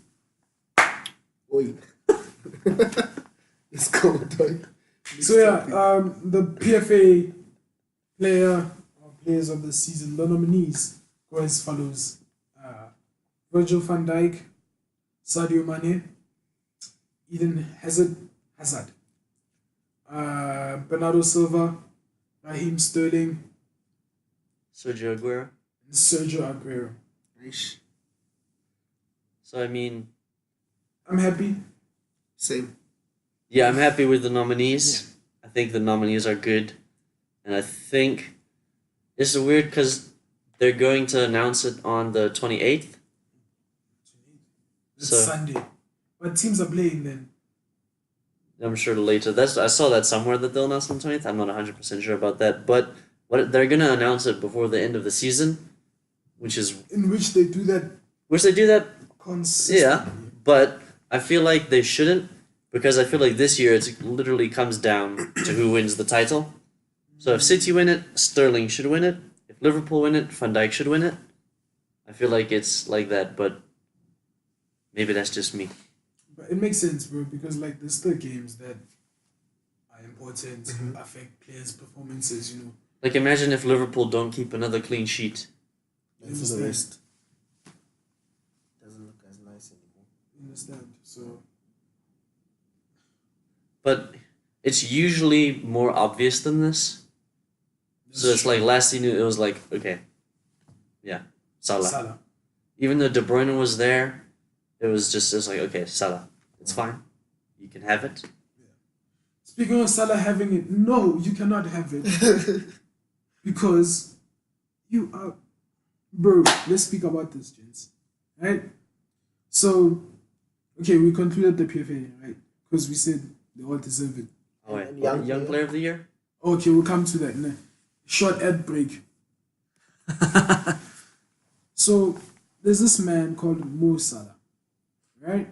Oi. Let's go, dog. So yeah, the PFA players of the season, the nominees go as follows: Virgil van Dijk, Sadio Mane, Eden Hazard, Bernardo Silva, Raheem Sterling, Sergio Aguero. and Sergio Aguero. Ish. So I mean, I'm happy. Same. yeah, I'm happy with the nominees. Yeah. I think the nominees are good. And I think it's weird because they're going to announce it on the 28th. It's So- Sunday, but teams are playing then. I'm sure later. I saw that somewhere that they'll announce on the 20th. I'm not 100% sure about that. But they're going to announce it before the end of the season, which In which they do that they do that. consistently. Yeah, but I feel like they shouldn't, because I feel like this year it literally comes down to who wins the title. So if City win it, Sterling should win it. If Liverpool win it, Van Dijk should win it. I feel like it's like that, but maybe that's just me. But it makes sense, bro, because like there's still games that are important, affect players' performances, you know. Like imagine if Liverpool don't keep another clean sheet. And for the rest, doesn't look as nice. Understand? So But it's usually more obvious than this. So it's like last season it was like, okay, yeah, Salah. Salah. Even though De Bruyne was there, it was just like, okay, Salah, it's fine, you can have it. Speaking of Salah having it, no, you cannot have it because you are, bro. Let's speak about this, gents. Right? So, okay, we concluded the PFA, right? Because we said they all deserve it. Oh, wait, Young young player of the year. Okay, we'll come to that. Short ad break. So there's this man called Mo Salah, right?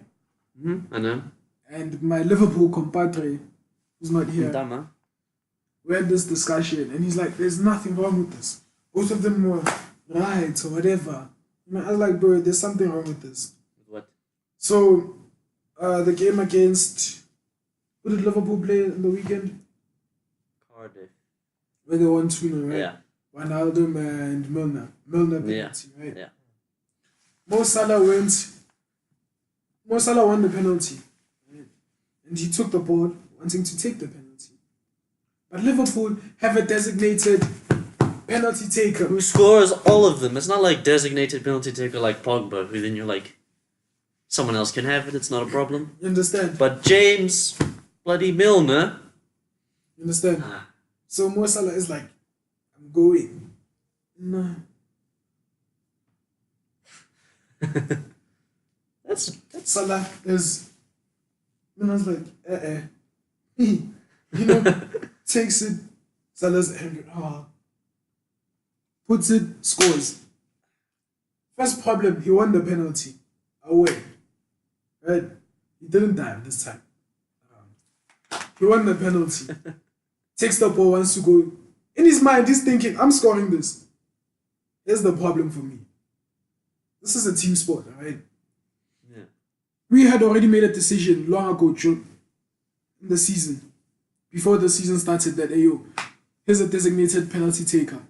I know. And my Liverpool compadre, who's not here, Dama. we had this discussion, and he's like, "There's nothing wrong with this. Both of them were right or whatever." You know, I was like, "Bro, there's something wrong with this." What? So, the game against who did Liverpool play in the weekend? Cardiff. Where they won 2-0, right? Yeah. Wijnaldum and Milner. Milner penalty, right? Yeah. Mo Salah won the penalty. Right? And he took the ball, wanting to take the penalty. But Liverpool have a designated penalty taker. Who scores all of them? It's not like designated penalty taker like Pogba, who then you're like, someone else can have it, it's not a problem. You understand? But James bloody Milner. You understand? So Mo Salah is like, I'm going. No. That's Salah is, and I was like, you know, takes it, Salah's angry, puts it, scores. First problem, he won the penalty, away, right? He didn't dive this time. He won the penalty, takes the ball, wants to go. In his mind, he's thinking, I'm scoring this. Here's the problem for me. This is a team sport, right? yeah. We had already made a decision long ago, in the season, before the season started, that here's a designated penalty taker.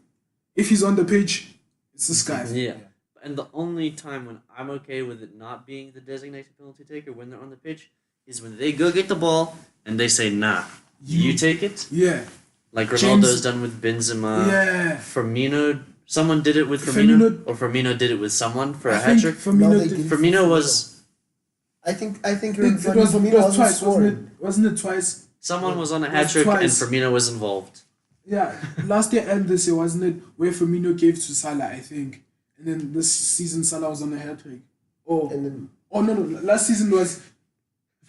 If he's on the pitch, it's this guy. Yeah. And the only time when I'm okay with it not being the designated penalty taker when they're on the pitch is when they go get the ball and they say, nah, you take it. Yeah. Like Ronaldo's done with Benzema. Yeah. Firmino, someone did it with Firmino, or Firmino did it with someone for a hat trick. Firmino was... I think It was twice, wasn't it twice? Someone was on a hat trick and Firmino was involved. Yeah, last year and this year, wasn't it? Where Firmino gave to Salah, I think. And then this season, Salah was on a hat trick. No. Last season was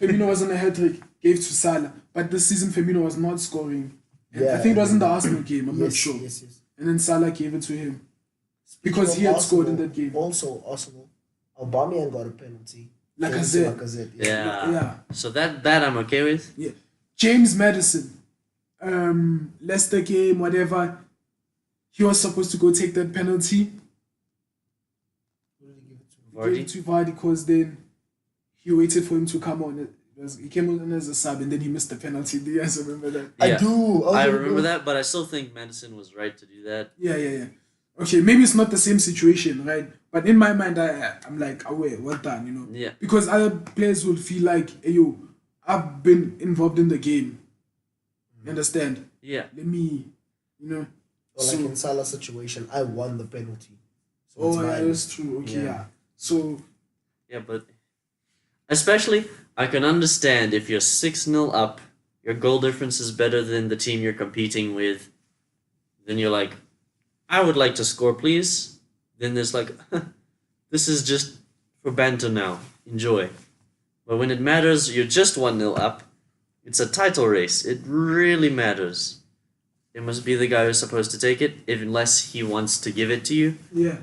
Firmino was on a hat trick, gave to Salah. But this season, Firmino was not scoring. And I think it was in the Arsenal game, I'm not sure. Yes. And then Salah gave it to him. Speaking Because of he had Arsenal, scored in that game. Also, Arsenal, Aubameyang got a penalty. Lacazette. Yeah. So that I'm okay with. Yeah. James Maddison, Leicester game, whatever. He was supposed to go take that penalty. He gave it to Vardy because then he waited for him to come on. He came on as a sub and then he missed the penalty. Do you guys remember that? Yeah. I do. I remember that, but I still think Madison was right to do that. Yeah. Okay, maybe it's not the same situation, right? But in my mind, I'm like, aware, well done, you know? Yeah. Because other players will feel like, hey, I've been involved in the game. You understand? Yeah. Let me, you know. Or like in Salah's situation, I won the penalty. So that's true. Okay, yeah. So. Yeah, but especially, I can understand if you're 6-0 up, your goal difference is better than the team you're competing with, then you're like, I would like to score, please. Then there's like, this is just for banter now. Enjoy. But when it matters, you're just 1-0 up. It's a title race. It really matters. It must be the guy who's supposed to take it, unless he wants to give it to you. Yeah.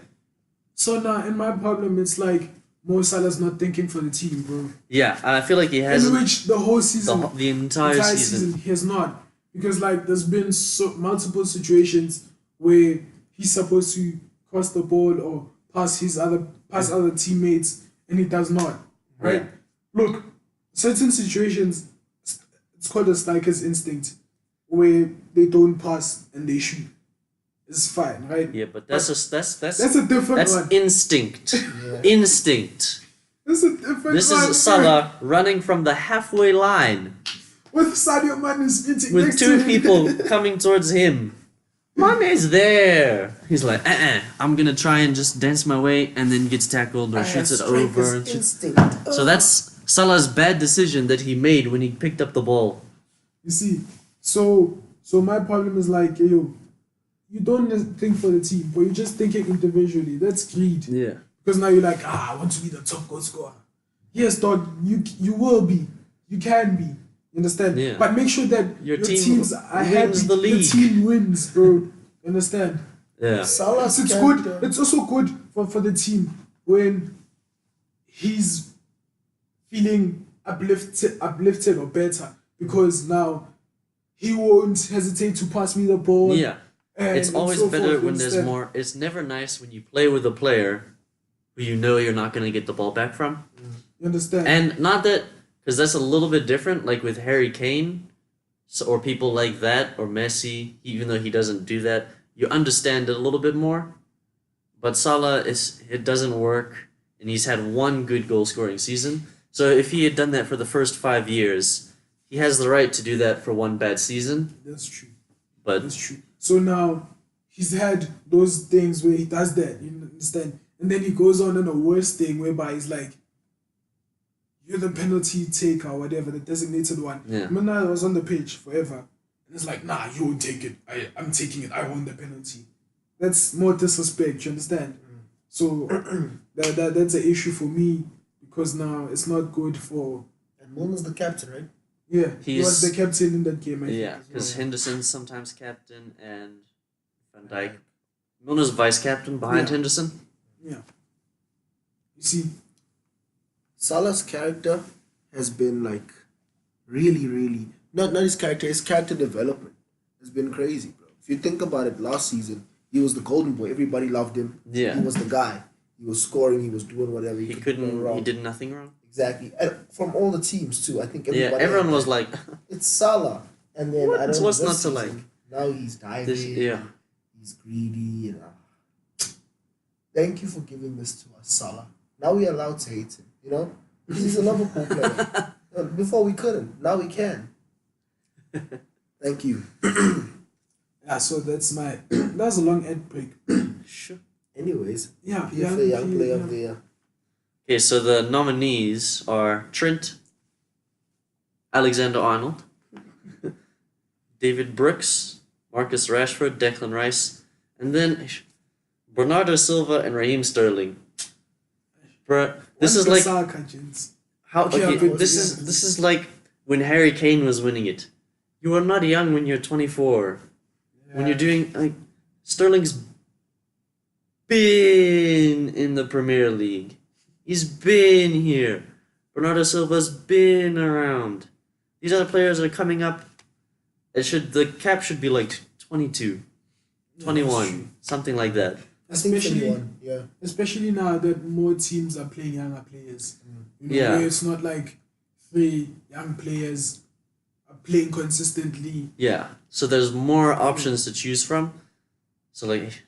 So now, in my problem, it's like Mo Salah's not thinking for the team, bro. Yeah, and I feel like he has. In which the whole season, the entire season, he has not, because like there's been multiple situations where he's supposed to cross the ball or pass other teammates, and he does not. Right? Yeah. Look, certain situations, it's called a striker's instinct, where they don't pass and they shoot. It's fine, right? Yeah, but that's a different one. That's instinct. Instinct. This is a different This one, is Salah running from the halfway line with Sadio Mane sprinting with next two to him. people coming towards him. Mane's there. He's like, I'm gonna try and just dance my way, and then gets tackled or shoots it over. And so that's Salah's bad decision that he made when he picked up the ball. You see, so my problem is like, yo, you don't think for the team, but you're just thinking individually. That's greed. Yeah. Because now you're like, I want to be the top goal scorer. Yes, dog, you will be. You can be. You understand? Yeah. But make sure that Your your team teams are happy. wins the league. Your team wins, bro. You understand? Yeah. Salah's It's character- good. It's also good for the team when he's feeling uplifted or better, because now he won't hesitate to pass me the ball. Yeah. And It's always so better forth, when there's understand? more. It's never nice when you play with a player who you know you're not going to get the ball back from. You understand? And not that, because that's a little bit different, like with Harry Kane, or people like that, or Messi, even though he doesn't do that, you understand it a little bit more. But Salah, it doesn't work, and he's had one good goal-scoring season. So if he had done that for the first 5 years, he has the right to do that for one bad season. That's true. But That's true. So now he's had those things where he does that, you understand? And then he goes on a worse thing whereby he's like, you're the penalty taker or whatever, the designated one. Yeah. I mean, I was on the pitch forever. And it's like, nah, you won't take it. I'm taking it. I won the penalty. That's more disrespect, you understand? So that's an issue for me, because now it's not good for... And Mona's the captain, right? Yeah, he was He's- the captain in that game, I think, yeah, as because well. Henderson's sometimes captain, and Van Dijk. Milner's vice-captain behind Yeah. Henderson. Yeah. You see, Salah's character has been like really, really not his character development has been crazy, bro. If you think about it, last season he was the golden boy. Everybody loved him. Yeah. He was the guy. He was scoring. He was doing whatever. He could go wrong. he did nothing wrong. Exactly. And from all the teams too. I think Yeah, everybody. everyone had was that. like, It's Salah, and then What- I don't know what's this not to season, like? Now he's diving. yeah. He's greedy. And, thank you for giving this to us, Salah. Now we're allowed to hate him. You know, 'cause he's a Liverpool player. Before we couldn't. Now we can. Thank you. yeah, so that's my... that was a long ad break. Sure. Anyways, Yeah, PFA Young Player of the Year. Okay, so the nominees are Trent, Alexander-Arnold, David Brooks, Marcus Rashford, Declan Rice, and then Bernardo Silva and Raheem Sterling. Bruh, this is like how Yeah, okay, but- this is like when Harry Kane was winning it. You are not young when you're 24. When you're doing like Sterling's been in the Premier League. He's been here. Bernardo Silva's been around. These other players are coming up. The cap should be like 22, 21, something like that. I think Especially, 21, yeah. especially now that more teams are playing younger players. You know, Yeah. where it's not like 3 young players are playing consistently. Yeah. So there's more options to choose from. So like,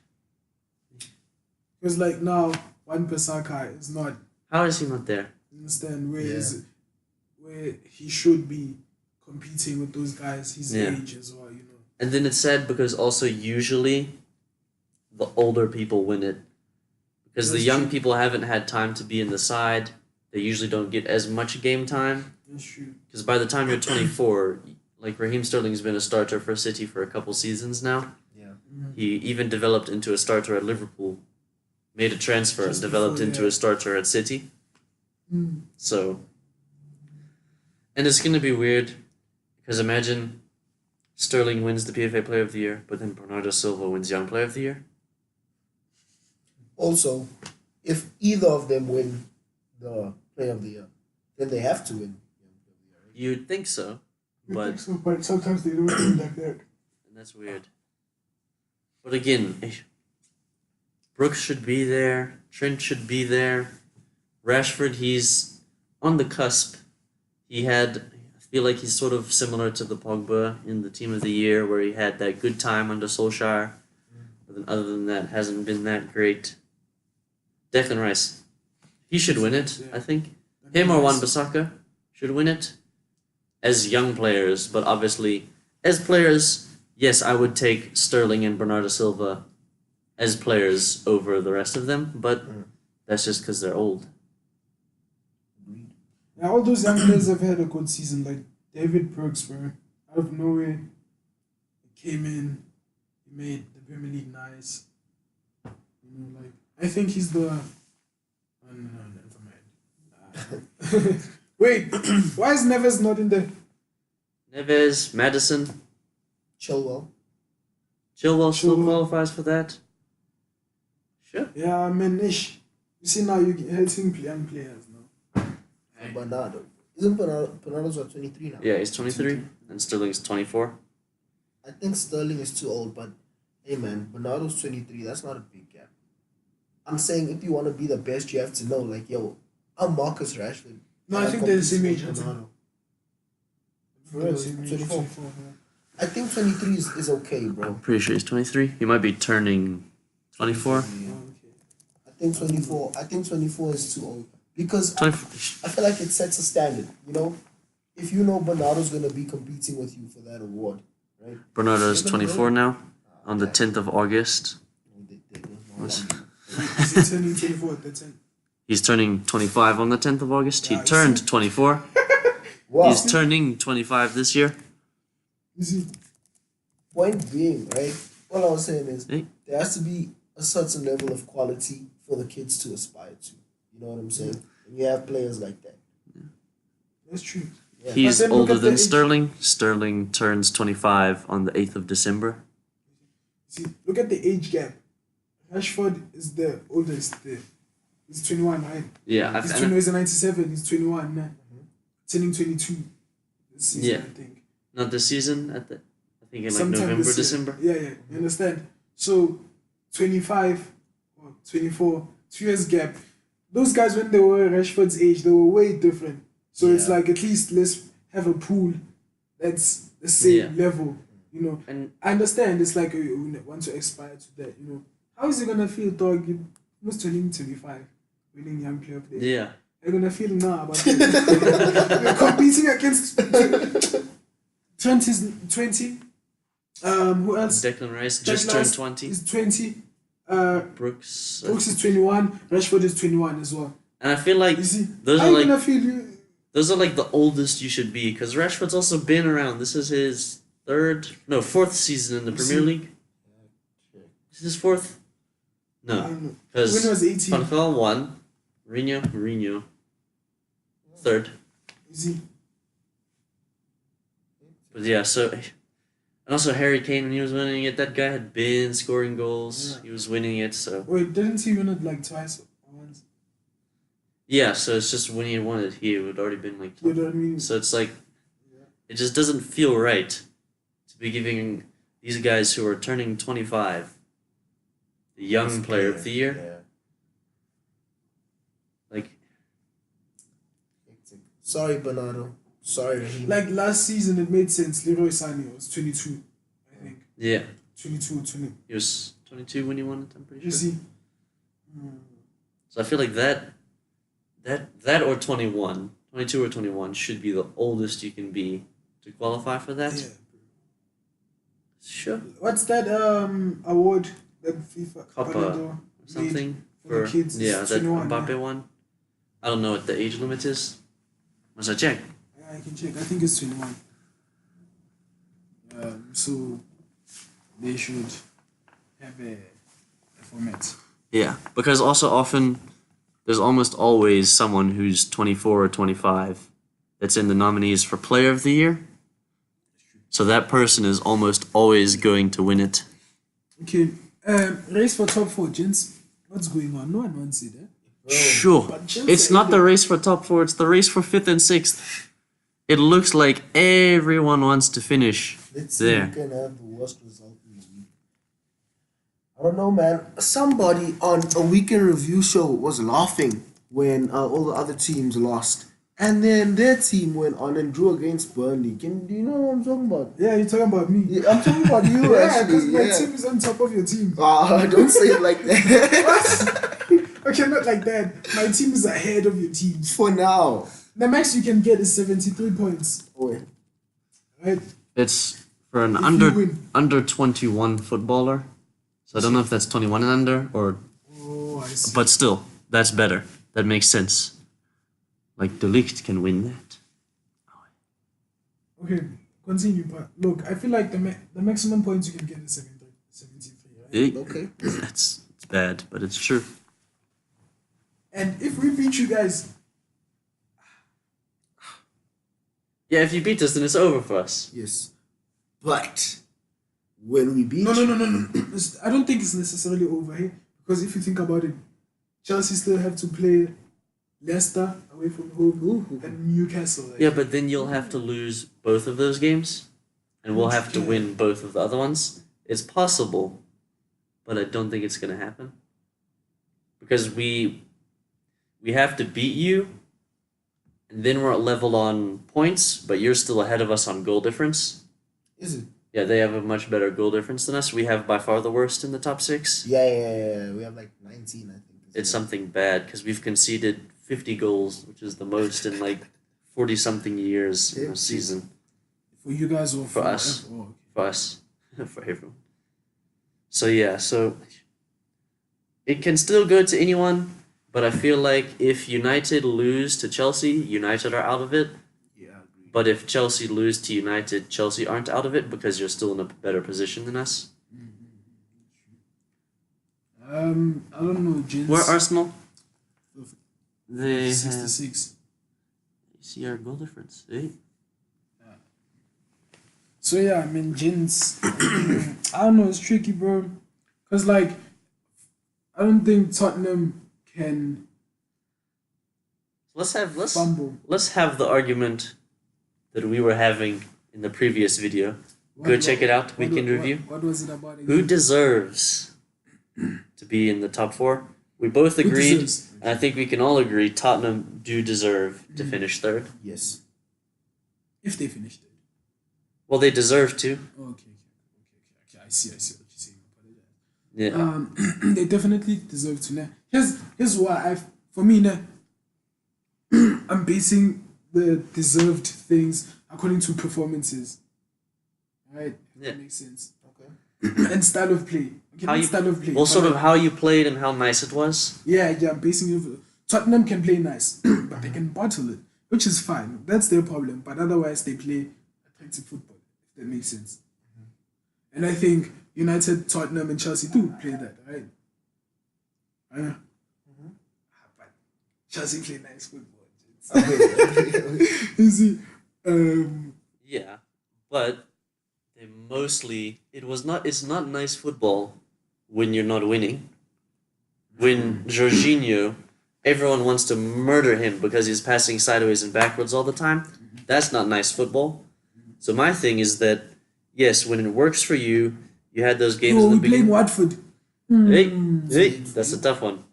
Because like now, Wan Bissaka is not, how is he not there? understand, where Yeah. where he should be competing with those guys his Yeah. age as well, you know. And then it's sad because also usually the older people win it. Because the That's young true. people haven't had time to be in the side. They usually don't get as much game time. That's true. Because by the time you're 24, like Raheem Sterling's been a starter for City for a couple seasons now. Yeah. He even developed into a starter at Liverpool. Made a transfer Just and developed before, into yeah. a starter at City. Mm. So, and it's going to be weird because imagine Sterling wins the PFA Player of the Year, but then Bernardo Silva wins Young Player of the Year. Also, if either of them win the Player of the Year, then they have to win. You'd think so, I but think so, but sometimes they don't do like that. and that's weird. But again, Brooks should be there. Trent should be there. Rashford, he's on the cusp. I feel like he's sort of similar to the Pogba in the Team of the Year, where he had that good time under Solskjaer. But then other than that, hasn't been that great. Declan Rice. He should win it, Yeah. I think. That'd be Him or nice. Wan-Bissaka should win it. As young players, but obviously, as players, yes, I would take Sterling and Bernardo Silva as players over the rest of them, but that's just because they're old. Yeah, all those young players have had a good season. Like David Brooks, bro, out of nowhere, he came in, he made the Premier League nice. You know, like I think he's the. Oh, no, never mind. Wait, why is Neves not in there? Neves, Madison, Chilwell. Chilwell still Chilwell. qualifies for that. Sure. Yeah, man, ish. You see now you're helping young players now. And Bernardo. Isn't Bernardo's what, 23 now? Yeah, he's 23, and Sterling's 24. I think Sterling is too old, but hey man, Bernardo's 23. That's not a big gap. I'm saying if you want to be the best, you have to know, like, yo, I'm Marcus Rashford. No, I And think I'm they're the same competing age. with I think. Bernardo. For real, 24. 24, yeah. I think 23 is okay, bro. Pretty sure he's 23. He might be turning 24. Oh, okay. I think 24 is too old. Because 24. I feel like it sets a standard, you know? If you know Bernardo's going to be competing with you for that award, right? Bernardo's 24 now, on the 10th of August. Is he turning 24 at that time? He's turning 25 on the 10th of August. He Yeah, I turned 24. Wow. He's turning 25 this year. Is he? Point being, right? All I was saying is Hey. there has to be a certain level of quality for the kids to aspire to. You know what I'm saying? And you have players like that. That's true. Yeah. He's But then look older at the than age. Sterling. Sterling turns 25 on the 8th of December. See, look at the age gap. Rashford is the oldest there. He's 21, right? Yeah, He's 20, he's a 97, he's 21 now. Turning 22 this season, Yeah. I think. not this season. I think in like Sometime November, this year. December. Yeah, yeah, you understand? So, 25 or 24, 2 years gap. Those guys, when they were Rashford's age, they were way different. So it's Yeah. like, at least let's have a pool that's the same level, you know. And I understand it's like you want to aspire to that, you know. How is he gonna feel, dog? You almost turning 25, winning Young Player of the Year. yeah, You're gonna feel now about that. You're competing against Trent is 20. Who else? Declan Rice just Declan turned Rice 20. Is 20. Brooks. Brooks is 21. Rashford is 21 as well. And I feel like You see, those how are you like gonna feel? You those are like the oldest you should be, because Rashford's also been around. This is his fourth season in the Premier League. Is this fourth? I No, don't know. because When he was 18. Van Gaal won, Mourinho, third. You see, But yeah, so and also Harry Kane when he was winning it, that guy had been scoring goals. Yeah. He was winning it, so wait, didn't he win it like twice or once? yeah. So it's just when he won it, he had already been like. You know what I mean? So it's like, Yeah. it just doesn't feel right to be giving these guys who are turning 25 the young player of the year. Yeah. Like, Sorry, Bernardo. Sorry, Raheem. Like last season, it made sense. Leroy Sané was 22, I think. yeah, 22 or 20. he was 22 when he won it, I'm pretty You sure. see? So I feel like that or 21, 22 or 21 should be the oldest you can be to qualify for that. Yeah. Sure. What's that award that FIFA Copa Ballon d'Or made Something for the kids? yeah, It's that 21, Mbappe yeah. one. I don't know what the age limit is. Must I check? Yeah, I can check. I think it's 21. So they should have a format. Yeah, because also often there's almost always someone who's 24 or 25 that's in the nominees for Player of the Year. So that person is almost always going to win it. Okay. Race for top 4, gents. What's going on? No one wants it, eh? Sure. But Chelsea It's not the race for top 4, it's the race for 5th and 6th. It looks like everyone wants to finish Let's see there. who can have the worst result in the week. I don't know, man. Somebody on a weekend review show was laughing when all the other teams lost. And then their team went on and drew against Burnley. Do you know what I'm talking about? Yeah, you're talking about me. Yeah, I'm talking about you, Yeah, actually. because my Yeah. team is on top of your team. Don't say it like that. Okay, not like that. My team is ahead of your team. For now. The max you can get is 73 points. Oh, yeah. Right? It's for an If you win. under 21 footballer. So I don't know if that's 21 and under or, Oh, I see. but still, that's better. That makes sense. Like De Ligt can win that. Okay, continue. But look, I feel like the maximum points you can get is 73. Right? Okay. It's bad, but it's true. And if we beat you guys, Yeah, if you beat us, then it's over for us. Yes. But when we beat no. I don't think it's necessarily over here because if you think about it, Chelsea still have to play Leicester away from home and Newcastle. Like. Yeah, but then you'll have to lose both of those games, and we'll have to win both of the other ones. It's possible, but I don't think it's gonna happen because we have to beat you, and then we're at level on points, but you're still ahead of us on goal difference. Is it? Yeah, they have a much better goal difference than us. We have by far the worst in the top 6. Yeah. We have like 19, I think. It's something bad because we've conceded 50 goals, which is the most in like 40-something years in a season. For you guys or For us. Oh, okay. For us. For everyone. So yeah, so it can still go to anyone, but I feel like if United lose to Chelsea, United are out of it. Yeah, I agree. But if Chelsea lose to United, Chelsea aren't out of it because you're still in a better position than us. I don't know, Jins. Where Arsenal? They have 66. see our goal difference, eh? So yeah, I mean, Jins. I don't know, it's tricky, bro. Cause like, I don't think Tottenham can Let's fumble. have the argument that we were having in the previous video. Go check it out. Weekend review. What was it about? Again? Who deserves to be in the top 4? We both agreed, deserves? and I think we can all agree Tottenham do deserve to finish 3rd. Yes. If they finished it. Well, they deserve to. Okay. I see what you're saying. Yeah. They definitely deserve to. Now, here's why for me now, I'm basing the deserved things according to performances. Right? Yeah. That makes sense. Okay. And style of play. Okay, not style of play. Well, but sort of like- how you played and how nice it was. Yeah, I'm basing it. Tottenham can play nice, but they can bottle it, which is fine. That's their problem. But otherwise, they play attractive football. If that makes sense. And I think United, Tottenham, and Chelsea do play that, right? But Chelsea play nice football. Okay. You see, Yeah, but they mostly it's not nice football when you're not winning. When Jorginho, everyone wants to murder him because he's passing sideways and backwards all the time. That's not nice football. So my thing is that yes, when it works for you, you had those games in the we playing beginning. Watford. Hey, that's a tough one.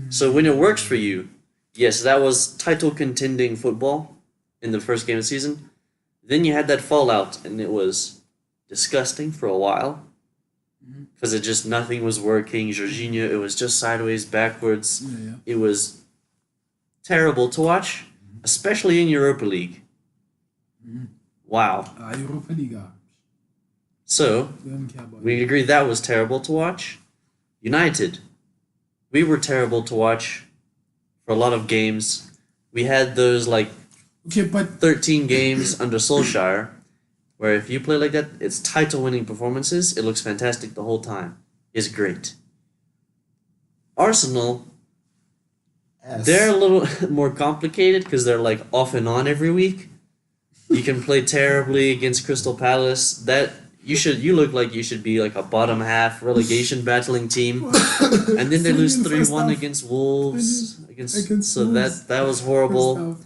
So when it works for you, yes, that was title contending football in the first game of the season. Then you had that fallout, and it was disgusting for a while because it just nothing was working. Jorginho, it was just sideways, backwards. Yeah. It was terrible to watch, especially in Europa League. Wow. Europa League. So They don't care about we it. agree that was terrible to watch. United, we were terrible to watch for a lot of games. We had those like Okay, but 13 games under Solskjaer, where if you play like that, it's title-winning performances. It looks fantastic the whole time. It's great. Arsenal, they're a little more complicated because they're like off and on every week. You can play terribly against Crystal Palace. You look like you should be like a bottom half relegation battling team, and then they lose 3-1 against Wolves. So Wolves. that was horrible.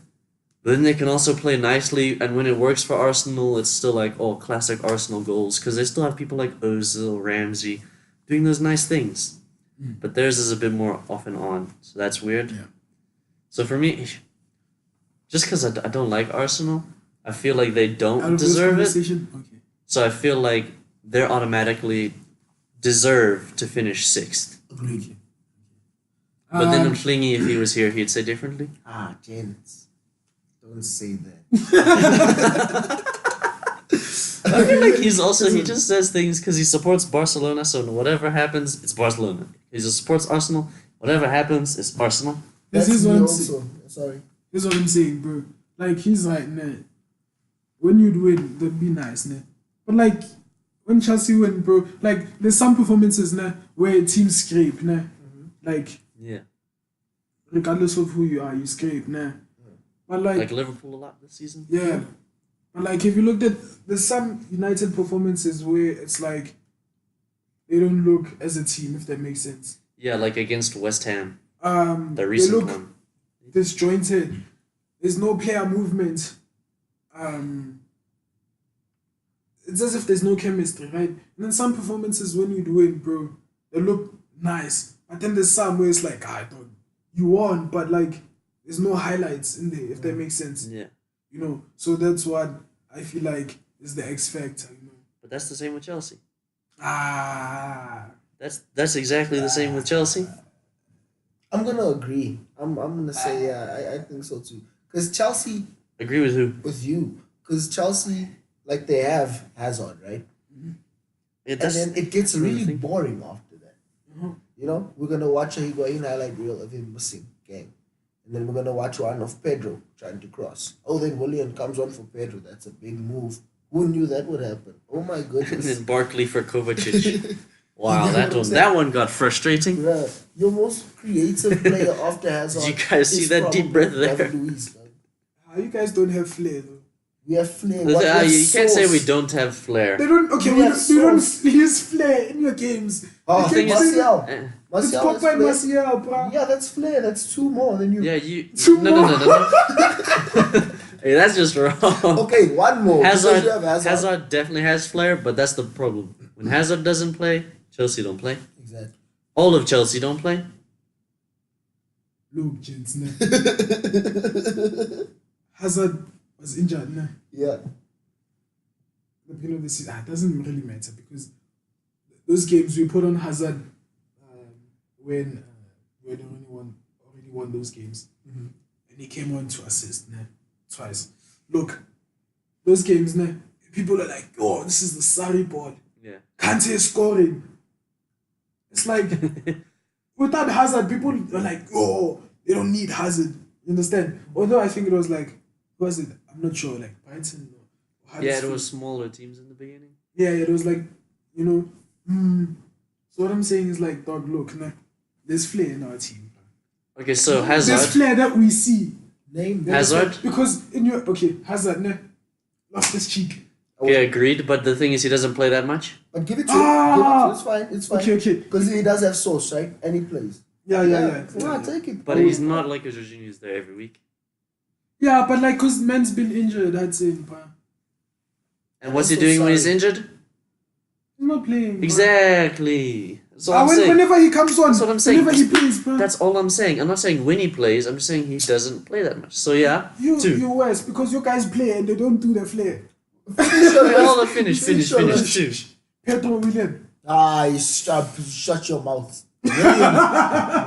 But then they can also play nicely, and when it works for Arsenal, it's still like, oh, classic Arsenal goals, because they still have people like Ozil, Ramsey, doing those nice things. But theirs is a bit more off and on, so that's weird. Yeah. So for me, just because I don't like Arsenal, I feel like they out don't of this deserve it. conversation, okay. So I feel like they're automatically deserve to finish 6th. Okay. But then in Flingy, if he was here, he'd say differently. Ah, gents. Don't say that. I feel like he just says things because he supports Barcelona, so whatever happens, it's Barcelona. He just supports Arsenal, whatever happens, it's Arsenal. This That's is what me I'm also. saying. Sorry. This is what I'm saying, bro. Like, he's like, nah, when you'd win, that'd be nice, nah. But like, when Chelsea win, bro, like, there's some performances, nah, where teams scrape, nah. Like, Yeah. regardless of who you are, you scrape, nah. But like Liverpool a lot this season. yeah. But like, if you looked at, there's some United performances where it's like, they don't look as a team, if that makes sense. Yeah, like against West Ham, the They recent look one. disjointed. There's no player movement. It's as if there's no chemistry, right? And then some performances when you win, bro, they look nice. But then there's some where it's like, you won, but like, there's no highlights in there, if that makes sense. Yeah. You know, so that's what I feel like is the X factor, you know. But that's the same with Chelsea. Ah. That's exactly the same with Chelsea. I'm gonna agree. I'm gonna say I think so too. Because Chelsea Agree with who? with you. Because Chelsea, like they have Hazard, right? Yeah, And then it gets another really thing. boring after that. You know, we're gonna watch a Higuain highlight reel of him missing game. And then we're gonna watch one of Pedro trying to cross. Oh, then Willian comes on for Pedro. That's a big move. Who knew that would happen? Oh my And goodness. then Barkley for Kovacic. Wow, You know what I'm saying? that one got frustrating. Bruh, your most creative player after Hazard. Did you guys see is that deep probably breath there? David Luiz, man. You guys don't have flair, though. We have flair. What, You can't say we don't have flair. They don't, okay, We have you don't sauce. use flair in your games. Oh, You thing can't is- say- Martial. Eh. It's Martial Pogba has and flair. Martial, bro. Yeah, that's flair. That's two more than you. Yeah, you. Two No. more. Hey, that's just wrong. Okay, one more. Because Hazard, you have Hazard. Hazard definitely has flair, but that's the problem. When Hazard doesn't play, Chelsea don't play. Exactly. All of Chelsea don't play. Look, gents, nah. Hazard was injured, nah. Yeah. The beginning of the season, it doesn't really matter because those games we put on Hazard when we had already won those games, and he came on to assist, nah, twice. Look, those games, nah, people are like, oh, this is the Sarri ball. Yeah. Kante is scoring. It's like without Hazard, people are like, oh, they don't need Hazard. You understand? Although I think it was like, who was it? I'm not sure, like Brighton or Yeah, it Huddersfield. was smaller teams in the beginning. Yeah, it was like, you know. So what I'm saying is like, dog, look, nah, there's flair in our team. Okay, so There's Hazard. flair that we see. Name You Hazard? understand? Because in your Hazard, nah, lost his cheek. Okay, agreed. But the thing is, he doesn't play that much. But give it to Ah! him. It's fine. It's fine. Okay. Because he does have sauce, right? And he plays. Yeah. Yeah, take it. But he's not like a Jorginho's there every week. Yeah, but like, cause man's been injured, I'd say, but And what's I'm he so doing when he's sorry. injured? he's not playing. Bro. Exactly. That's all I'm saying. Whenever he comes on, That's what I'm saying. whenever he plays, bro. That's all I'm saying. I'm not saying when he plays. I'm just saying he doesn't play that much. So yeah, You're two. worse because you guys play and they don't do the flair. Hold on, finish. Two. Pedro William. Shut your mouth.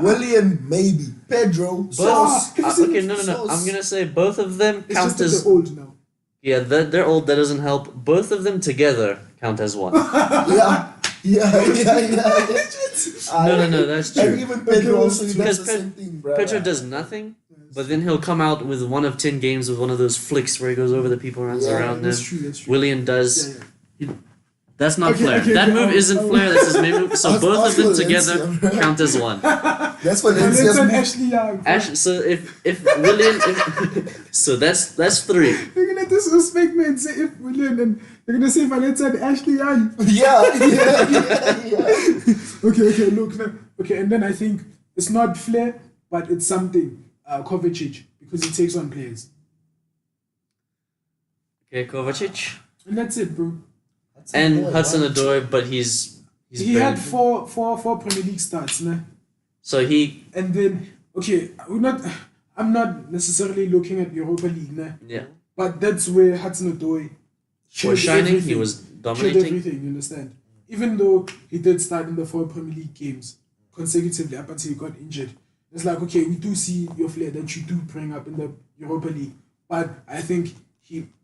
William, maybe. Pedro, sauce. Okay, no. Sauce. I'm gonna say both of them It's count just that as. they're old now. Yeah, they're old. That doesn't help. Both of them together count as one. Yeah. No, that's And true. even Pedro also Because does the Pe- same thing, bro. Pedro does nothing, but then he'll come out with 1 of 10 games with one of those flicks where he goes over the people, runs Yeah, around them. That's true. William does. Yeah. That's not Okay, flair. okay, That okay, move isn't flair. That's his main move. So That's both of them also together Valencia, bro. count as one. That's what And Valencia's it's an move. Ashley Young. bro. So if William, so that's 3. They're gonna disrespect me and say if William and they're gonna say Valencia and Ashley Young. Yeah. Okay, look now. Okay, and then I think it's not flair, but it's something. Kovacic, because he takes on players. Okay, Kovacic And that's it, bro. and Hudson-Odoi, but he's He barely- had four Premier League starts, nah. So he And then I'm not necessarily looking at Europa League, nah. yeah But that's where Hudson-Odoi was shining. He everything. was Showed dominating. everything, you understand? Even though he did start in the 4 Premier League games consecutively up until he got injured. It's like, okay, we do see your flair that you do bring up in the Europa League, but I think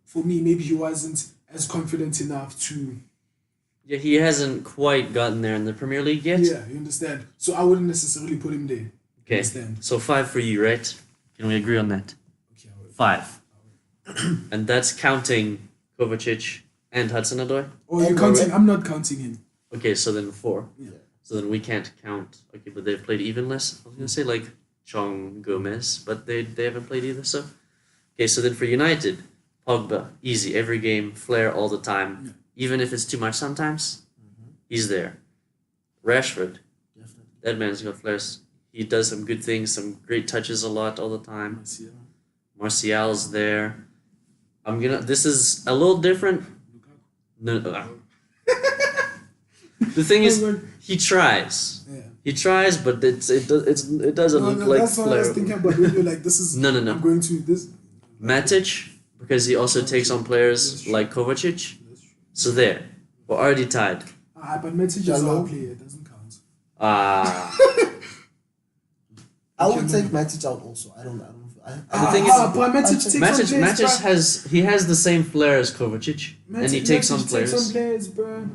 for me, maybe he wasn't as confident enough to. Yeah, he hasn't quite gotten there in the Premier League yet. Yeah, you understand. So I wouldn't necessarily put him there. Okay. Understand? So 5 for you, right? Can we agree on that? Okay, 5. And that's counting Kovacic and Hudson-Odoi? Oh, you're counting? I'm not counting him. Okay, so then 4. Yeah. So then we can't count. Okay, but they've played even less. I was gonna say like Chong Gomez, but they haven't played either. So okay, so then for United, Pogba, easy every game, flair all the time, even if it's too much sometimes. He's there. Rashford, Definitely. that man's got flares. He does some good things, some great touches a lot all the time. Martial's there. This is a little different. No. The thing is, he tries. Yeah. He tries, but it doesn't look like that's what I was thinking about. When you're like, this is No. I'm going to this. Matic, because he also takes on players like Kovacic. So there, we're already tied. But Matic is our player. It doesn't count. I would take Matic out also. I don't. The thing is, but Matic has the same flair as Kovacic, and he takes on players. Takes on players, bro.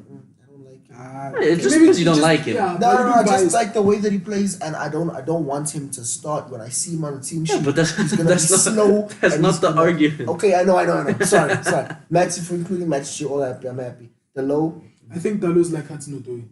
It's just because you don't like him. Yeah, No, I just like the way that he plays, and I don't want him to start when I see him on the team sheet. Yeah, but he's gonna be slow. That's not the argument. Okay, I know. Sorry. Matic, for including Matic, you're all happy. I'm happy. The low. I think Dalot's like Hudson-Odoi.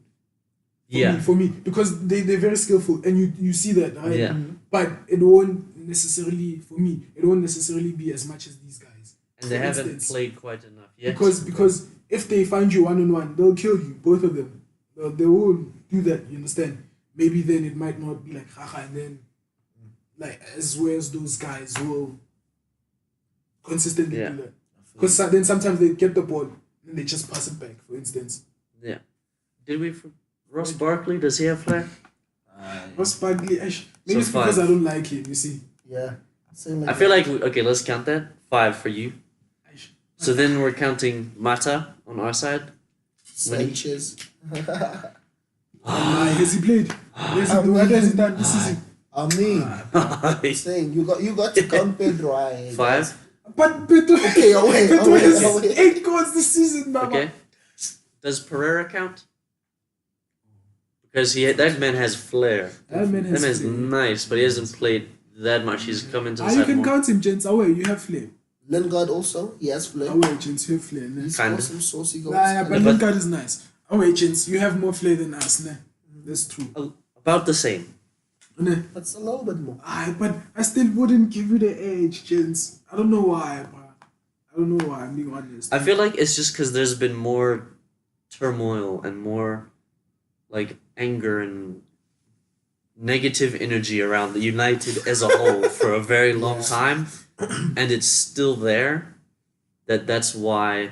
Yeah. For me, because they're very skillful, and you see that, right? Yeah. But it won't necessarily, for me, it won't necessarily be as much as these guys. And they haven't played quite enough yet. Because if they find you 1-on-1, they'll kill you, both of them. They won't do that, you understand? Maybe then it might not be like haha, and then like as well as those guys will consistently do that. Because then sometimes they get the ball and they just pass it back, for instance. Yeah. Ross Barkley, does he have flair? Ross Barkley, maybe it's 5. because I don't like him, you see. Yeah. I feel like, okay, let's count that. 5 for you. So then we're counting Mata on our side. Sanchez. Has he played? What has he done this season? I'm saying you got to count Pedro. 5. But Pedro, Pedro has 8 goals this season, Mama. Okay. Does Pereira count? Because that man has flair. That man's nice, but he hasn't played that much. He's come into the side you can more. count him, gents. You have flair. Lingard also, he has flair. Gents, you have flair. He's Kinda. got some saucy goals. But Lingard is nice. Gents, you have more flair than us, ne? That's true. About the same. That's a little bit more. But I still wouldn't give you the edge, gents. I don't know why, but I'm being honest. I feel like it's just because there's been more turmoil and more like anger and negative energy around the United as a whole for a very long time, and it's still there. That's why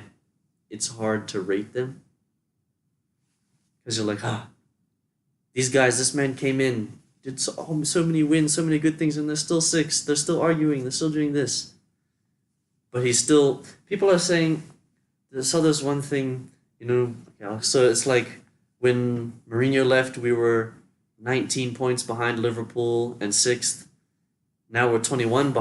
it's hard to rate them. Because you're like, these guys, this man came in, did so many wins, so many good things, and they're still 6th. They're still arguing. They're still doing this. But he's still... People are saying... So there's one thing, so it's like when Mourinho left, we were 19 points behind Liverpool and 6th. Now we're 21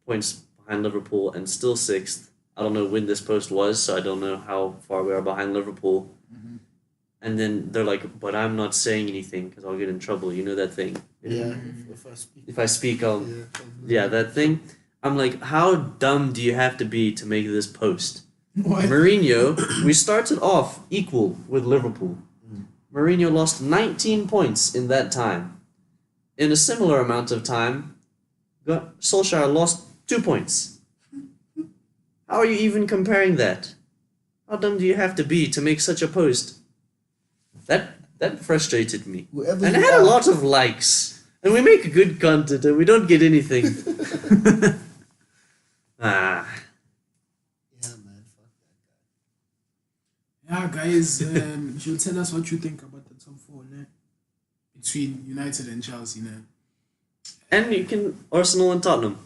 points behind Liverpool and still 6th. I don't know when this post was, so I don't know how far we are behind Liverpool. Mm-hmm. And then they're like, but I'm not saying anything because I'll get in trouble. You know that thing? Yeah, if I speak, I'll... Yeah, that thing. I'm like, how dumb do you have to be to make this post? What? Mourinho, we started off equal with Liverpool. Mourinho lost 19 points in that time. In a similar amount of time, Solskjaer lost 2 points. How are you even comparing that? How dumb do you have to be to make such a post? That frustrated me. And it had a lot of likes. And we make good content and we don't get anything. Yeah, man, fuck that guy. Yeah, guys, you'll tell us what you think about the top 4, ne? Between United and Chelsea, ne? And you can Arsenal and Tottenham.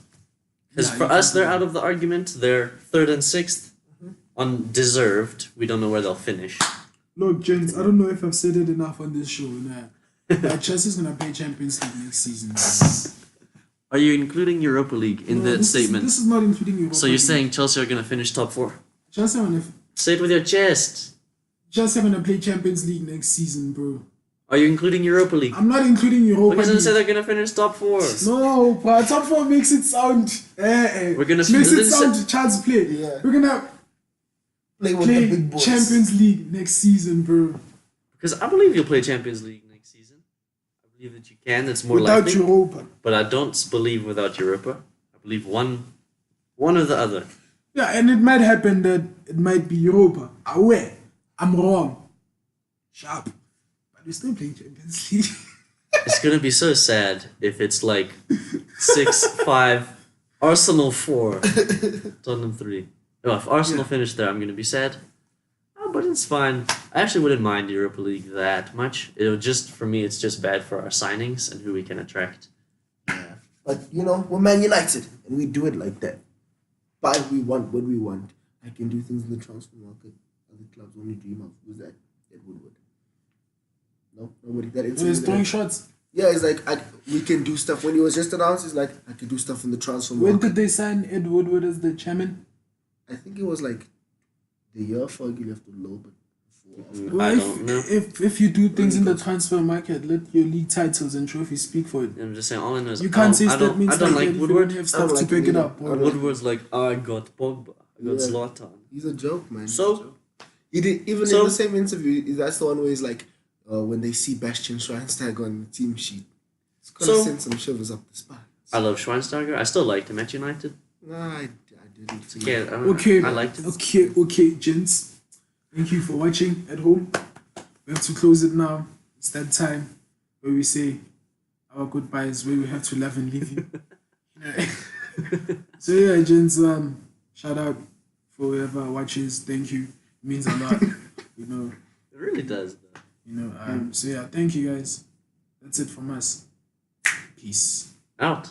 Because for us, they're out of the argument. They're 3rd and 6th. Undeserved. We don't know where they'll finish. Look, gents, I don't know if I've said it enough on this show, ne? Chelsea's gonna play Champions League next season. Are you including Europa League in that statement? This is not including Europa So you're League. saying Chelsea are going to finish top 4? Chelsea are gonna Say it with your chest. Chelsea are gonna play Champions League next season, bro. Are you including Europa League? I'm not including Europa Because it League. said they're going to finish top 4. No, but top 4 makes it sound. We're gonna makes it didn't sound child's play. Yeah. We're gonna Play with the big play boys. Champions League next season, bro. Because I believe you'll play Champions League next season. I believe that you can. It's more Without likely. Europa. But I don't believe without Europa. I believe one or the other. Yeah, and it might happen that it might be Europa. Aware. I'm wrong. Sharp. But we're still playing Champions League. It's gonna be so sad if it's like 6-5, Arsenal 4, Tottenham 3. No, if Arsenal finish there, I'm gonna be sad. Oh, but it's fine. I actually wouldn't mind Europa League that much. It'll just for me, it's just bad for our signings and who we can attract. Yeah. But we're Man United, and we do it like that. Buy what we want, what we want. I can do things in the transfer market. Other clubs only dream of. Who's that? Ed Woodward. No, nobody. That So he's throwing shots. Yeah, it's like we can do stuff. When he was just announced, it's like I can do stuff in the transfer When market. did they sign Ed Woodward as the chairman? I think it was like the year Fergie left with low, but before. Well, I don't know. if you do things in the transfer market, let your league titles and trophies speak for it. I'm just saying, all I know is You can't say I don't statements like like that if you Woodward. don't have I stuff don't to like back him it either. up. I don't Woodward's like, I got Pogba, I got Yeah. Zlatan. He's a joke, man. So? He's a joke. He did even So? in the same interview. That's the one where he's like, when they see Bastian Schweinsteiger on the team sheet, it's gonna So? send some shivers up the spine. I love Schweinsteiger. I still liked him at United. Nah, I didn't. It's okay. I don't know. Okay, I liked him. okay, gents. Thank you for watching at home. We have to close it now. It's that time where we say our goodbyes, where we have to love and leave you. So yeah, gents, shout out for whoever watches. Thank you. It means a lot. It really does, though. So yeah, thank you guys. That's it from us. Peace. Out.